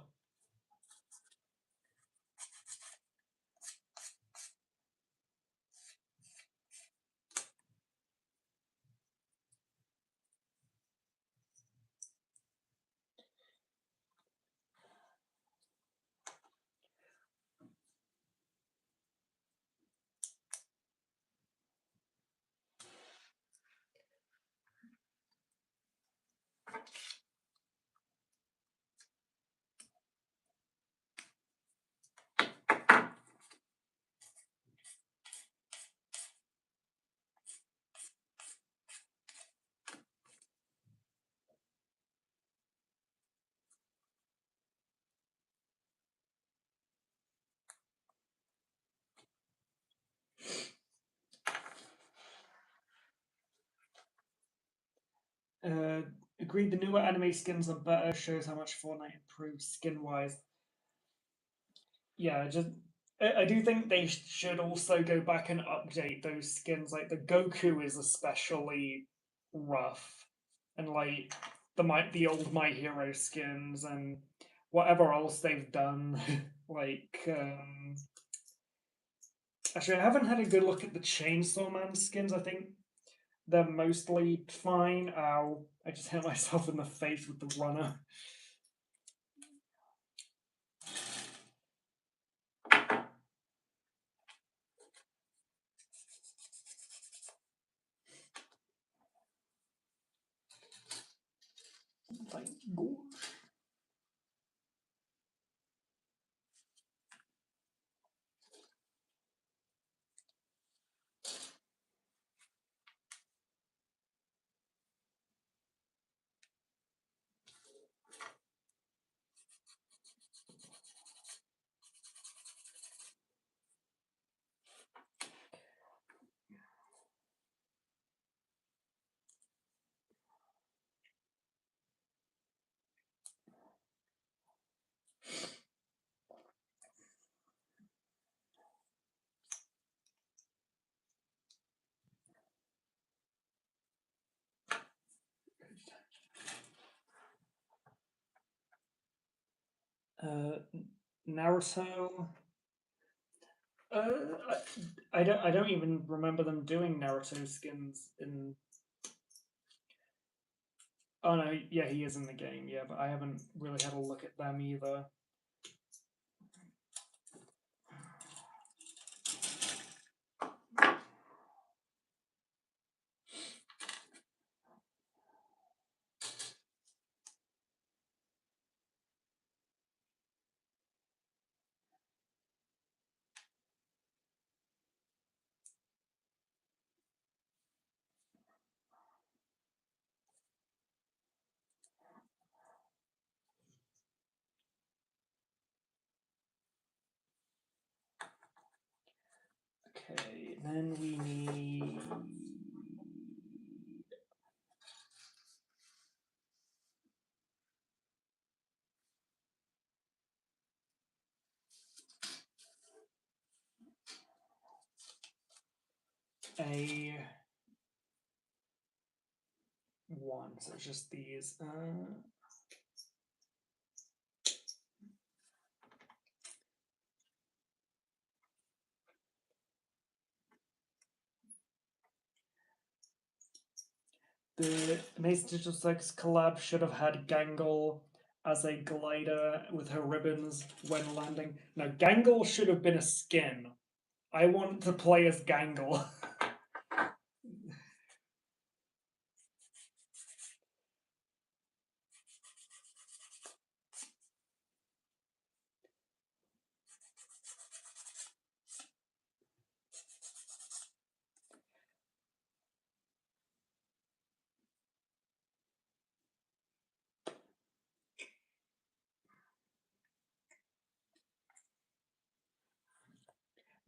Agreed, the newer anime skins are better, shows how much Fortnite improves skin-wise. Yeah, just I do think they should also go back and update those skins. Like the Goku is especially rough, and like the old My Hero skins and whatever else they've done. like actually, I haven't had a good look at the Chainsaw Man skins. I think they're mostly fine. Ow! I just hit myself in the face with the runner. Thank God. Naruto. I don't even remember them doing Naruto skins in. Oh no, yeah, he is in the game. Yeah, but I haven't really had a look at them either. Okay, then we need a one. So it's just these. The Amazing Digital Circus collab should have had Gangle as a glider with her ribbons when landing. No, Gangle should have been a skin. I want to play as Gangle.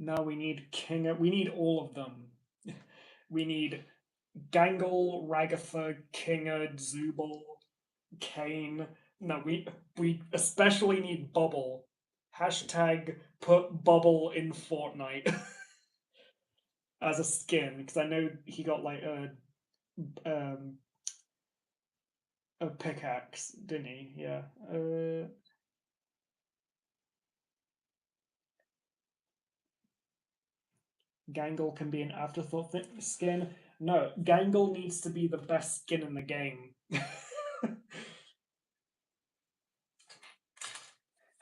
No, we need King. We need all of them. We need Gangle, Ragatha, Kinga, Zubul, Kane. No, we especially need Bubble. Hashtag put Bubble in Fortnite as a skin because I know he got like a pickaxe, didn't he? Yeah. Gangle can be an afterthought skin. No, Gangle needs to be the best skin in the game.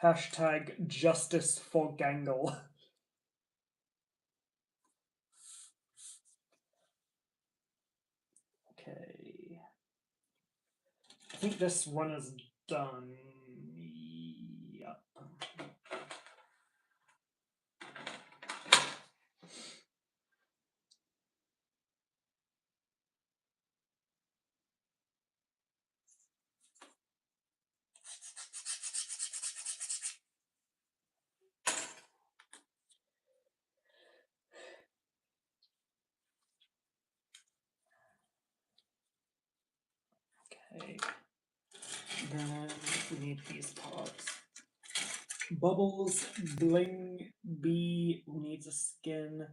Hashtag justice for Gangle. Okay. I think this one is done. Yep. Okay. need these parts. Bubbles, Bling, B needs a skin.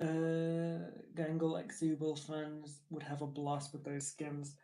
Gangle Exubal fans would have a blast with those skins.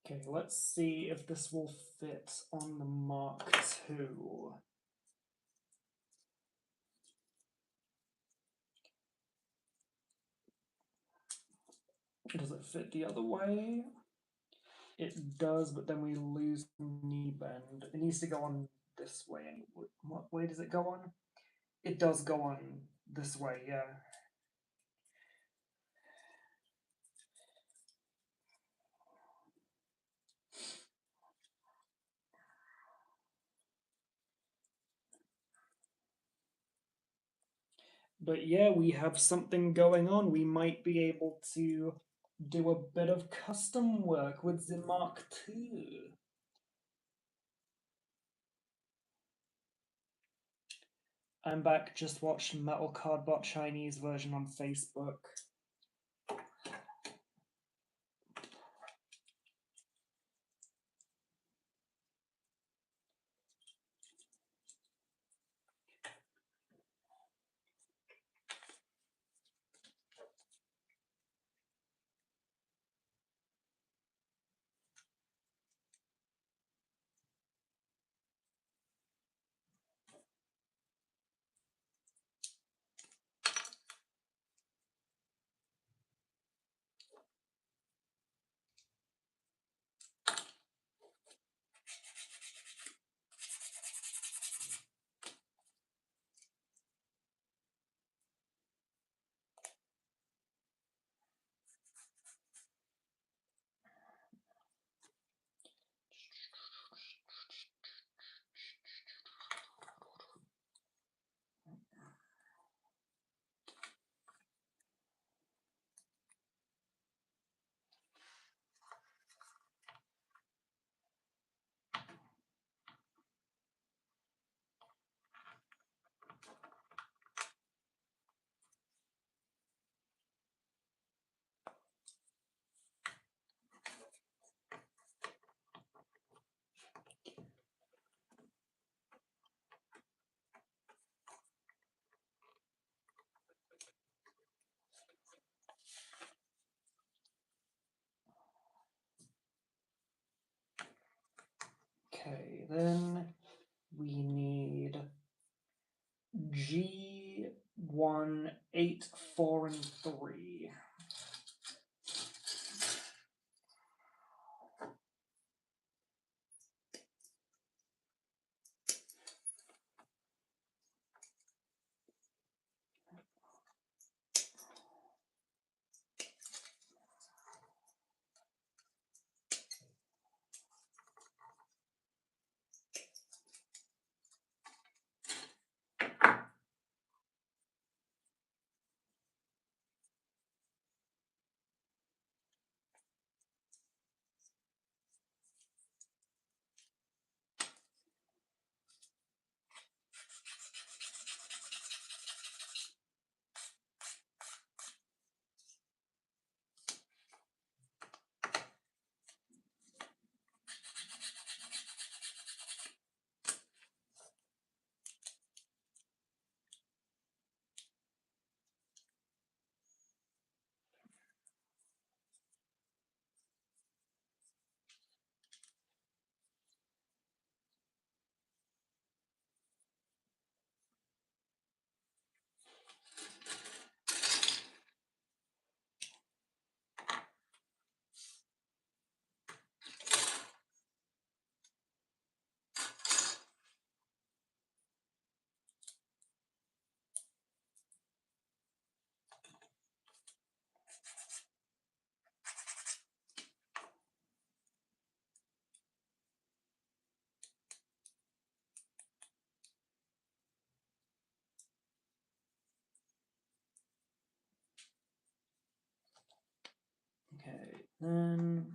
Okay, let's see if this will fit on the Mark II. Does it fit the other way? It does, but then we lose knee bend. It needs to go on this way. What way does it go on? It does go on this way, yeah. But yeah, we have something going on. We might be able to do a bit of custom work with the Mark II. I'm back, just watched Metal Cardbot Chinese version on Facebook. Okay, then we need G1, 8, 4, and 3. Okay, then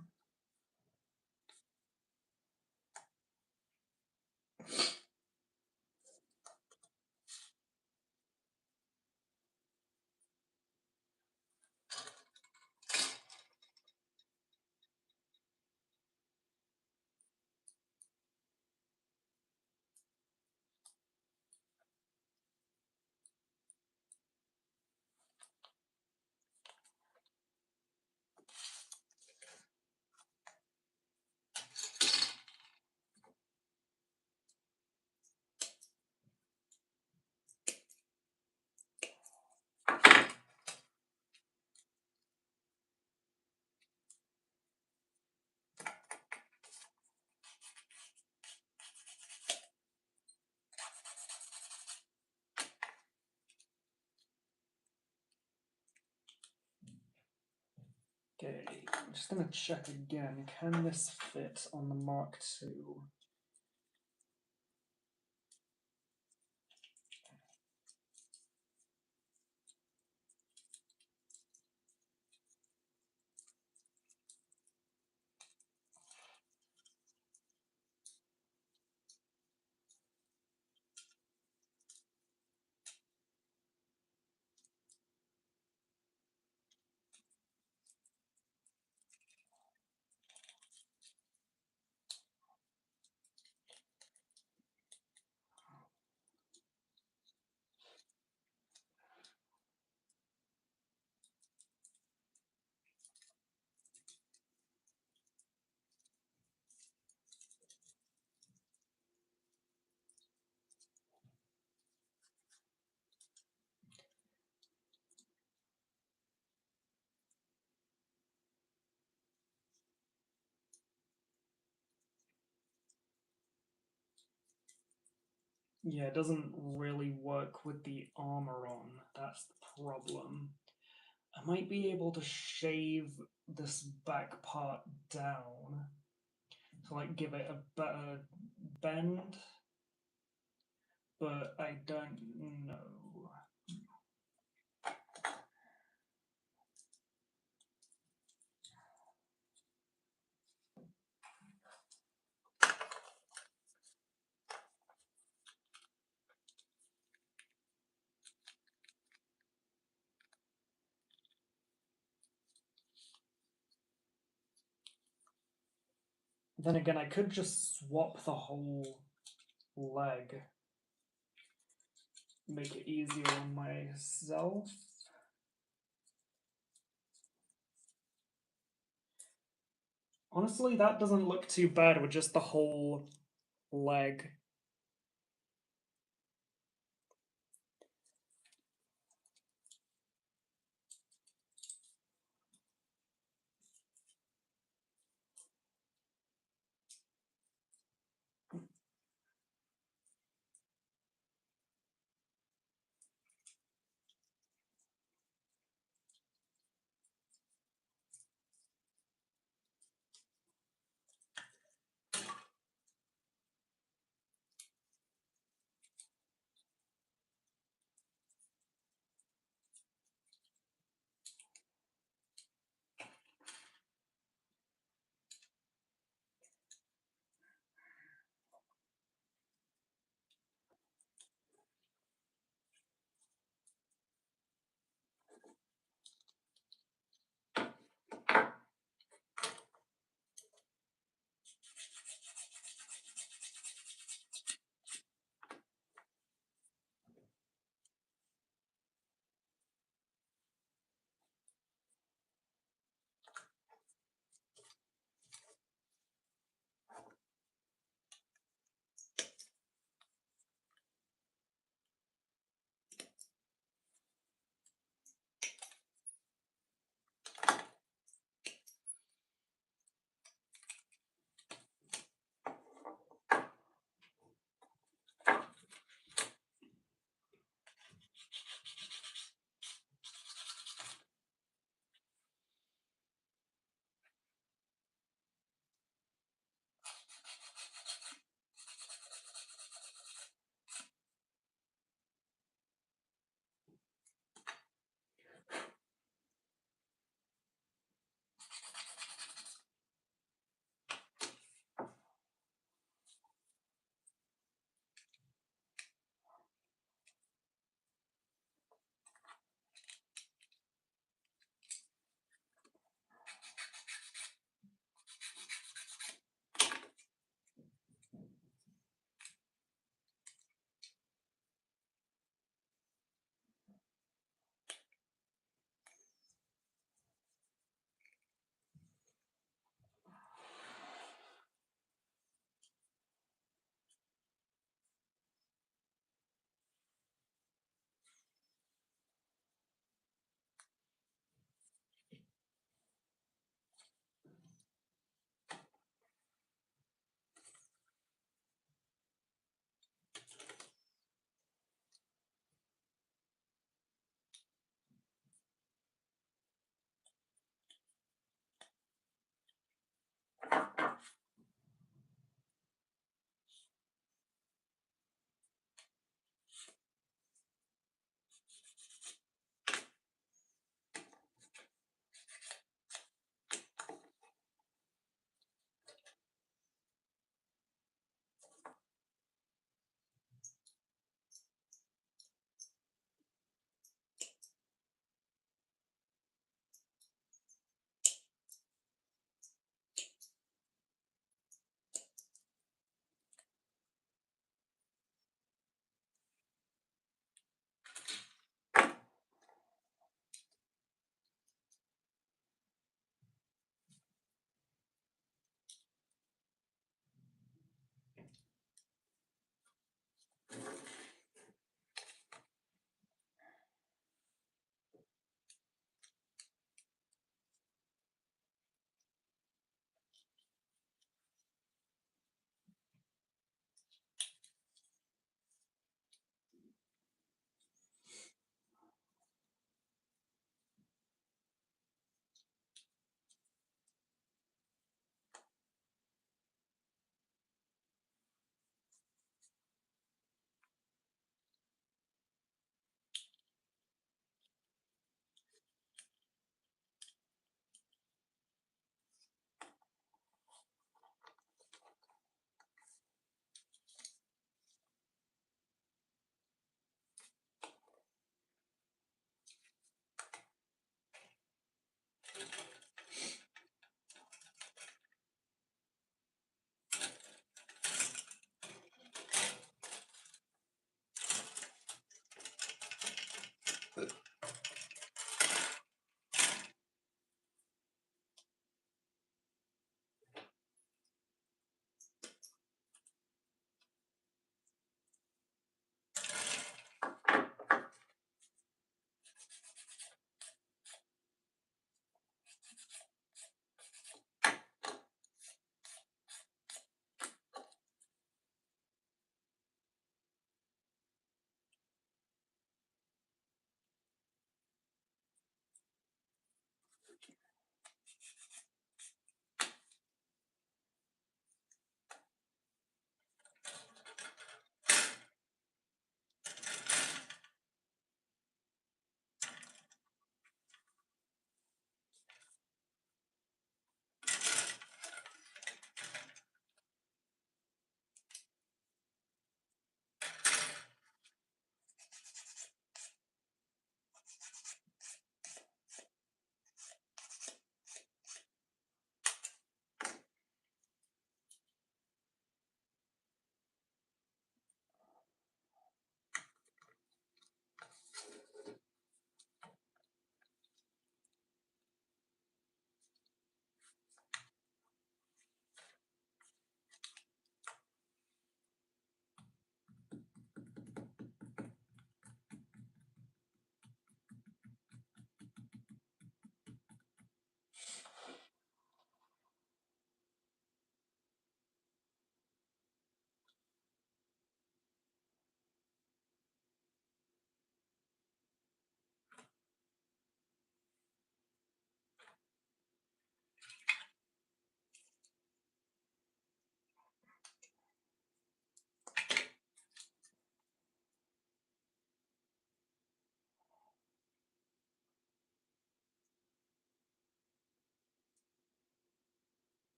okay, I'm just gonna check again. Can this fit on the Mark II? Yeah, it doesn't really work with the armor on. That's the problem. I might be able to shave this back part down to like give it a better bend, but I don't know. Then again, I could just swap the whole leg, make it easier on myself. Honestly, that doesn't look too bad with just the whole leg.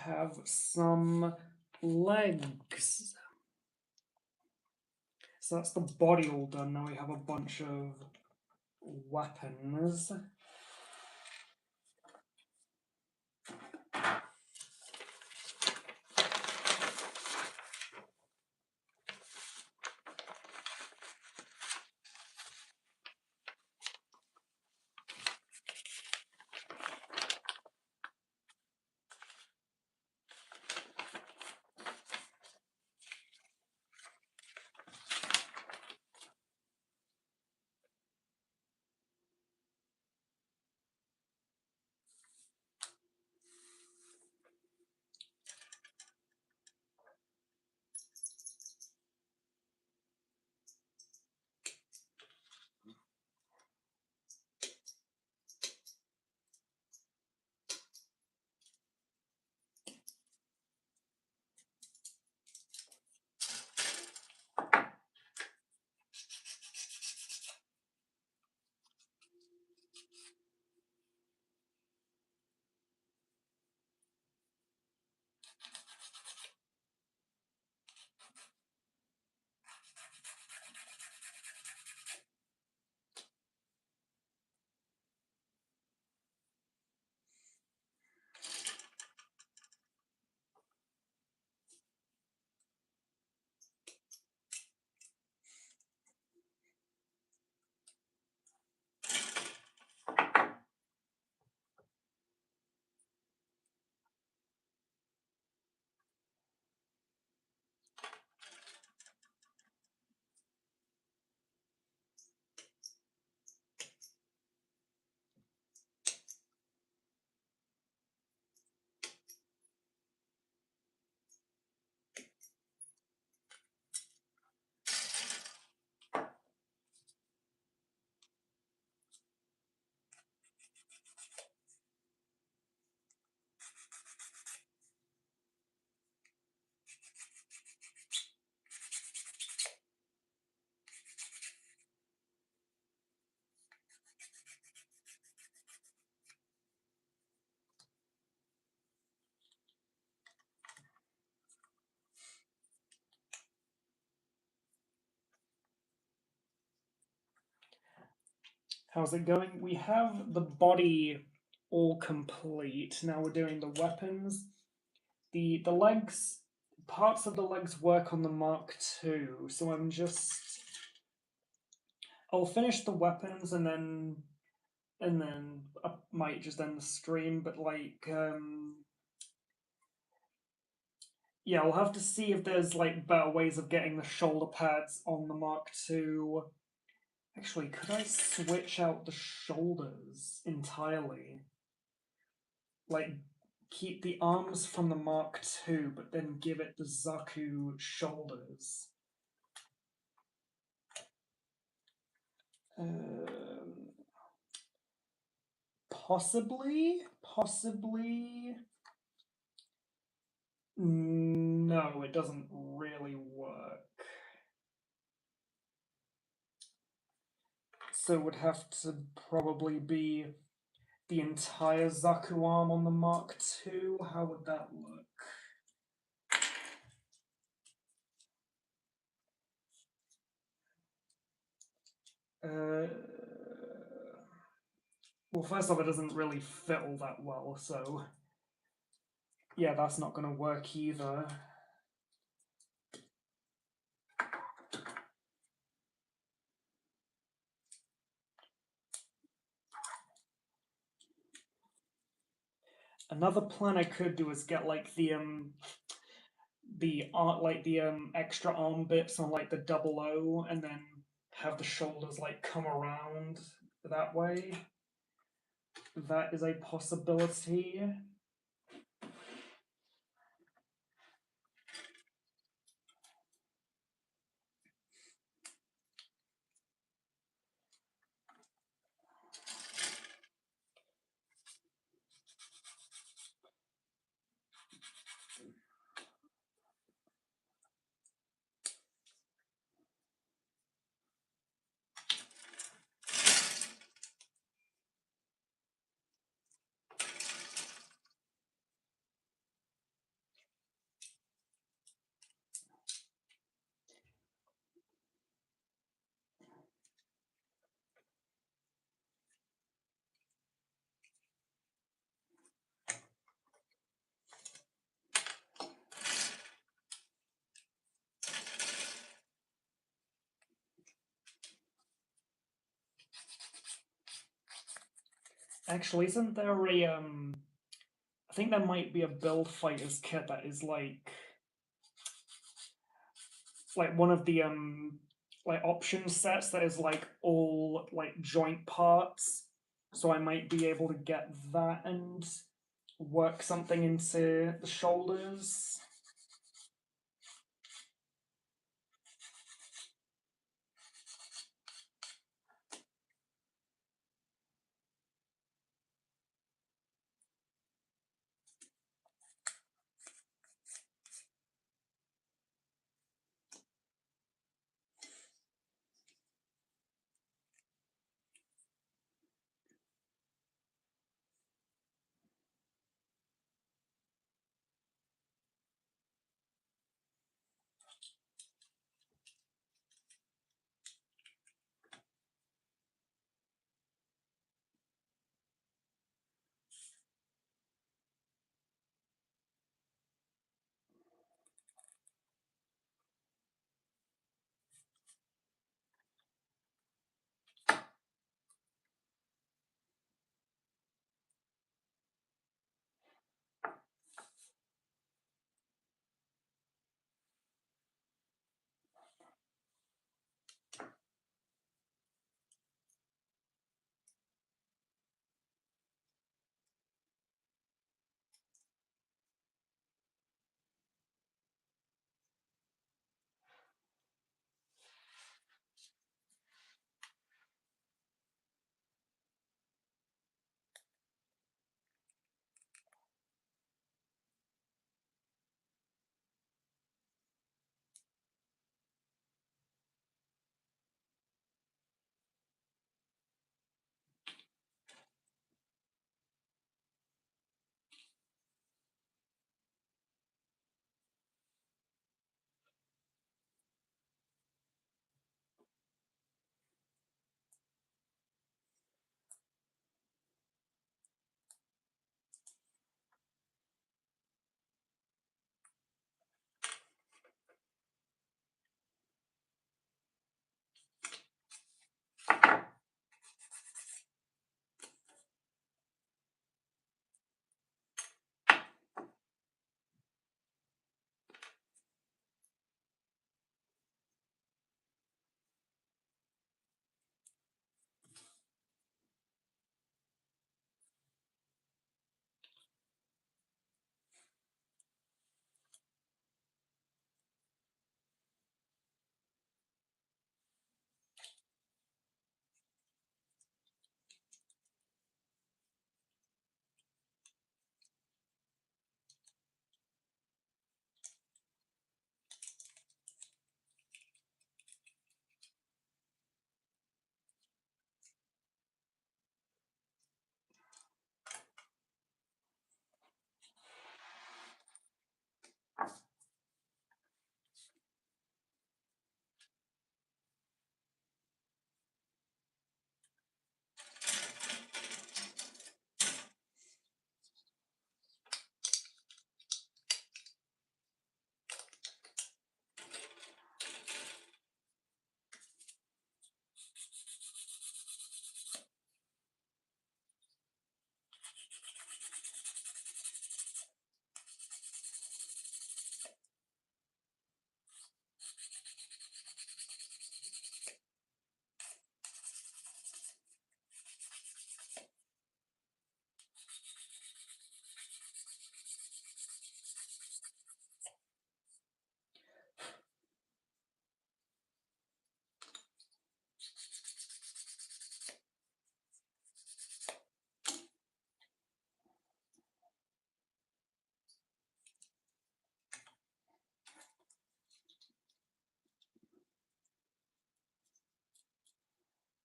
have some legs. So that's the body all done. Now we have a bunch of weapons. How's it going? We have the body all complete. Now we're doing the weapons. The legs, parts of the legs work on the Mark II, so I'll finish the weapons and then I might just end the stream, but yeah, I'll have to see if there's like better ways of getting the shoulder pads on the Mark II. Actually, could I switch out the shoulders entirely? Like, keep the arms from the Mark II, but then give it the Zaku shoulders. Possibly? No, it doesn't really work. So it would have to probably be the entire Zaku arm on the Mark II. How would that look? Well, first off, it doesn't really fit all that well, so yeah, that's not going to work either. Another plan I could do is get like the extra arm bits on like the 00, and then have the shoulders like come around that way. That is a possibility. Actually, isn't there a I think there might be a Build Fighters kit that is like one of the like option sets that is like all like joint parts. So I might be able to get that and work something into the shoulders.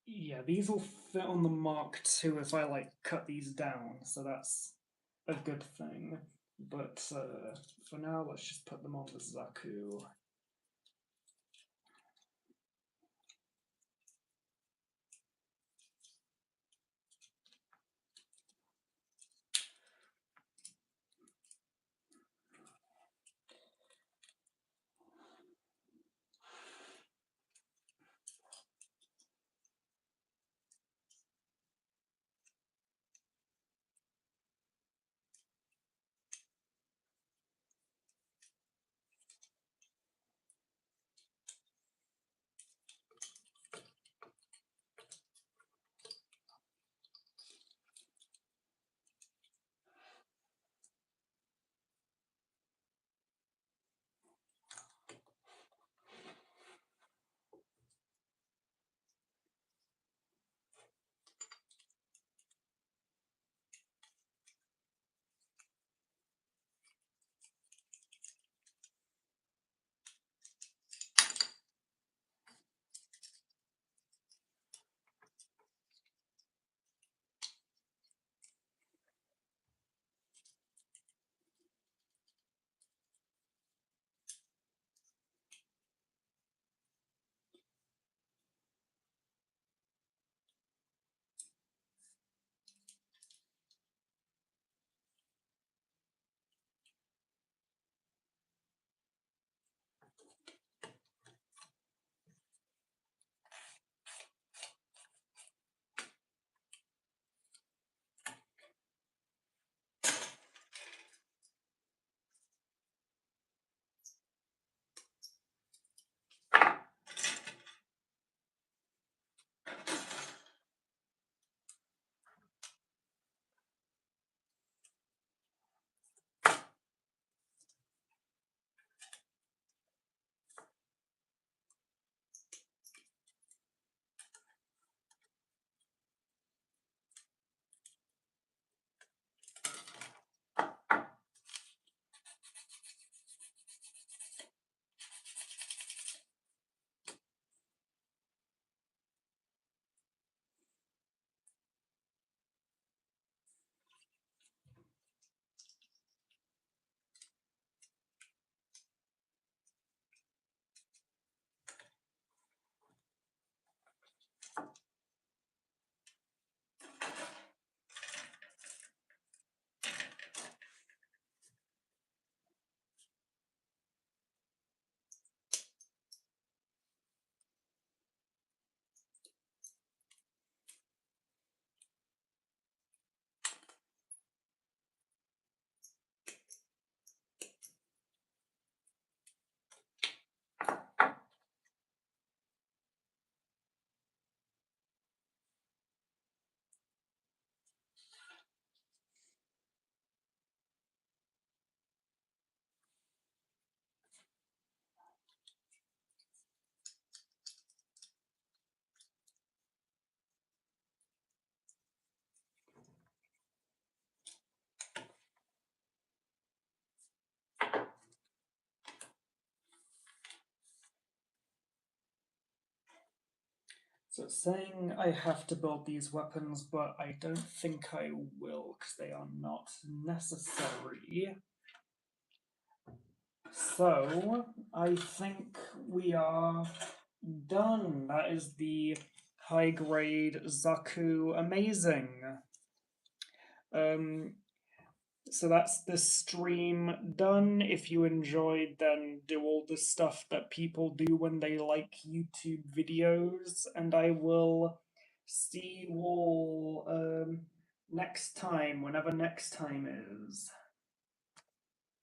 Yeah, these will fit on the Mark II if I like cut these down, so that's a good thing. But for now, let's just put them on the Zaku. So it's saying I have to build these weapons, but I don't think I will, because they are not necessary. So I think we are done. That is the high grade Zaku Amazing. So that's the stream done. If you enjoyed, then do all the stuff that people do when they like YouTube videos, and I will see you all next time, whenever next time is.